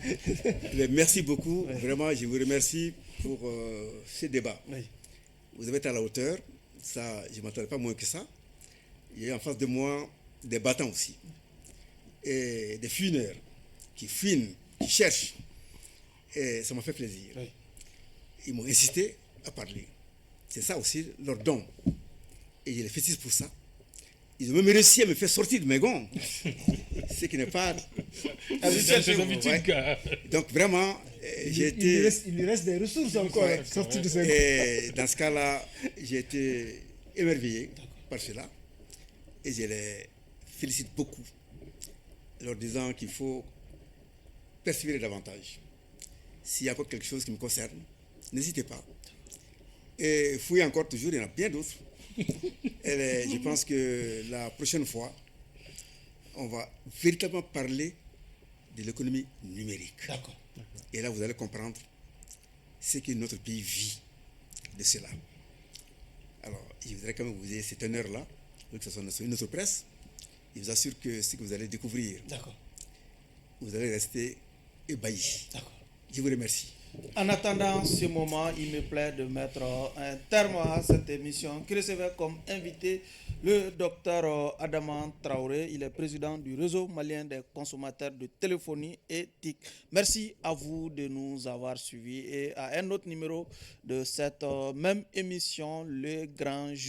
Merci beaucoup. Vraiment, je vous remercie pour ce débat. Oui. Vous avez été à la hauteur. Ça, je ne m'attendais pas moins que ça. Il y a en face de moi des battants aussi. Et des fineurs qui finent, qui cherchent. Et ça m'a fait plaisir. Oui. Ils m'ont insisté à parler. C'est ça aussi leur don. Et je les félicite pour ça. Ils ont même réussi à me faire sortir de mes gonds. Ce qui n'est pas Donc vraiment, j'ai été... Il lui reste des ressources encore. Sortir de ses gonds. Et dans ce cas-là, j'ai été émerveillé par cela. Et je les félicite beaucoup, leur disant qu'il faut persévérer davantage. S'il y a encore quelque chose qui me concerne, n'hésitez pas. Et fouillez encore toujours, il y en a bien d'autres. Et je pense que la prochaine fois, on va véritablement parler de l'économie numérique. D'accord. Et là, vous allez comprendre ce que notre pays vit de cela. Alors, je voudrais quand même vous ayez cet honneur-là, que ce soit notre presse. Je vous assure que ce que vous allez découvrir, vous allez rester ébahis. Je vous remercie. En attendant ce moment, il me plaît de mettre un terme à cette émission qui recevait comme invité le docteur Adama Traoré. Il est président du réseau malien des consommateurs de téléphonie et TIC. Merci à vous de nous avoir suivis et à un autre numéro de cette même émission, Le Grand Jour.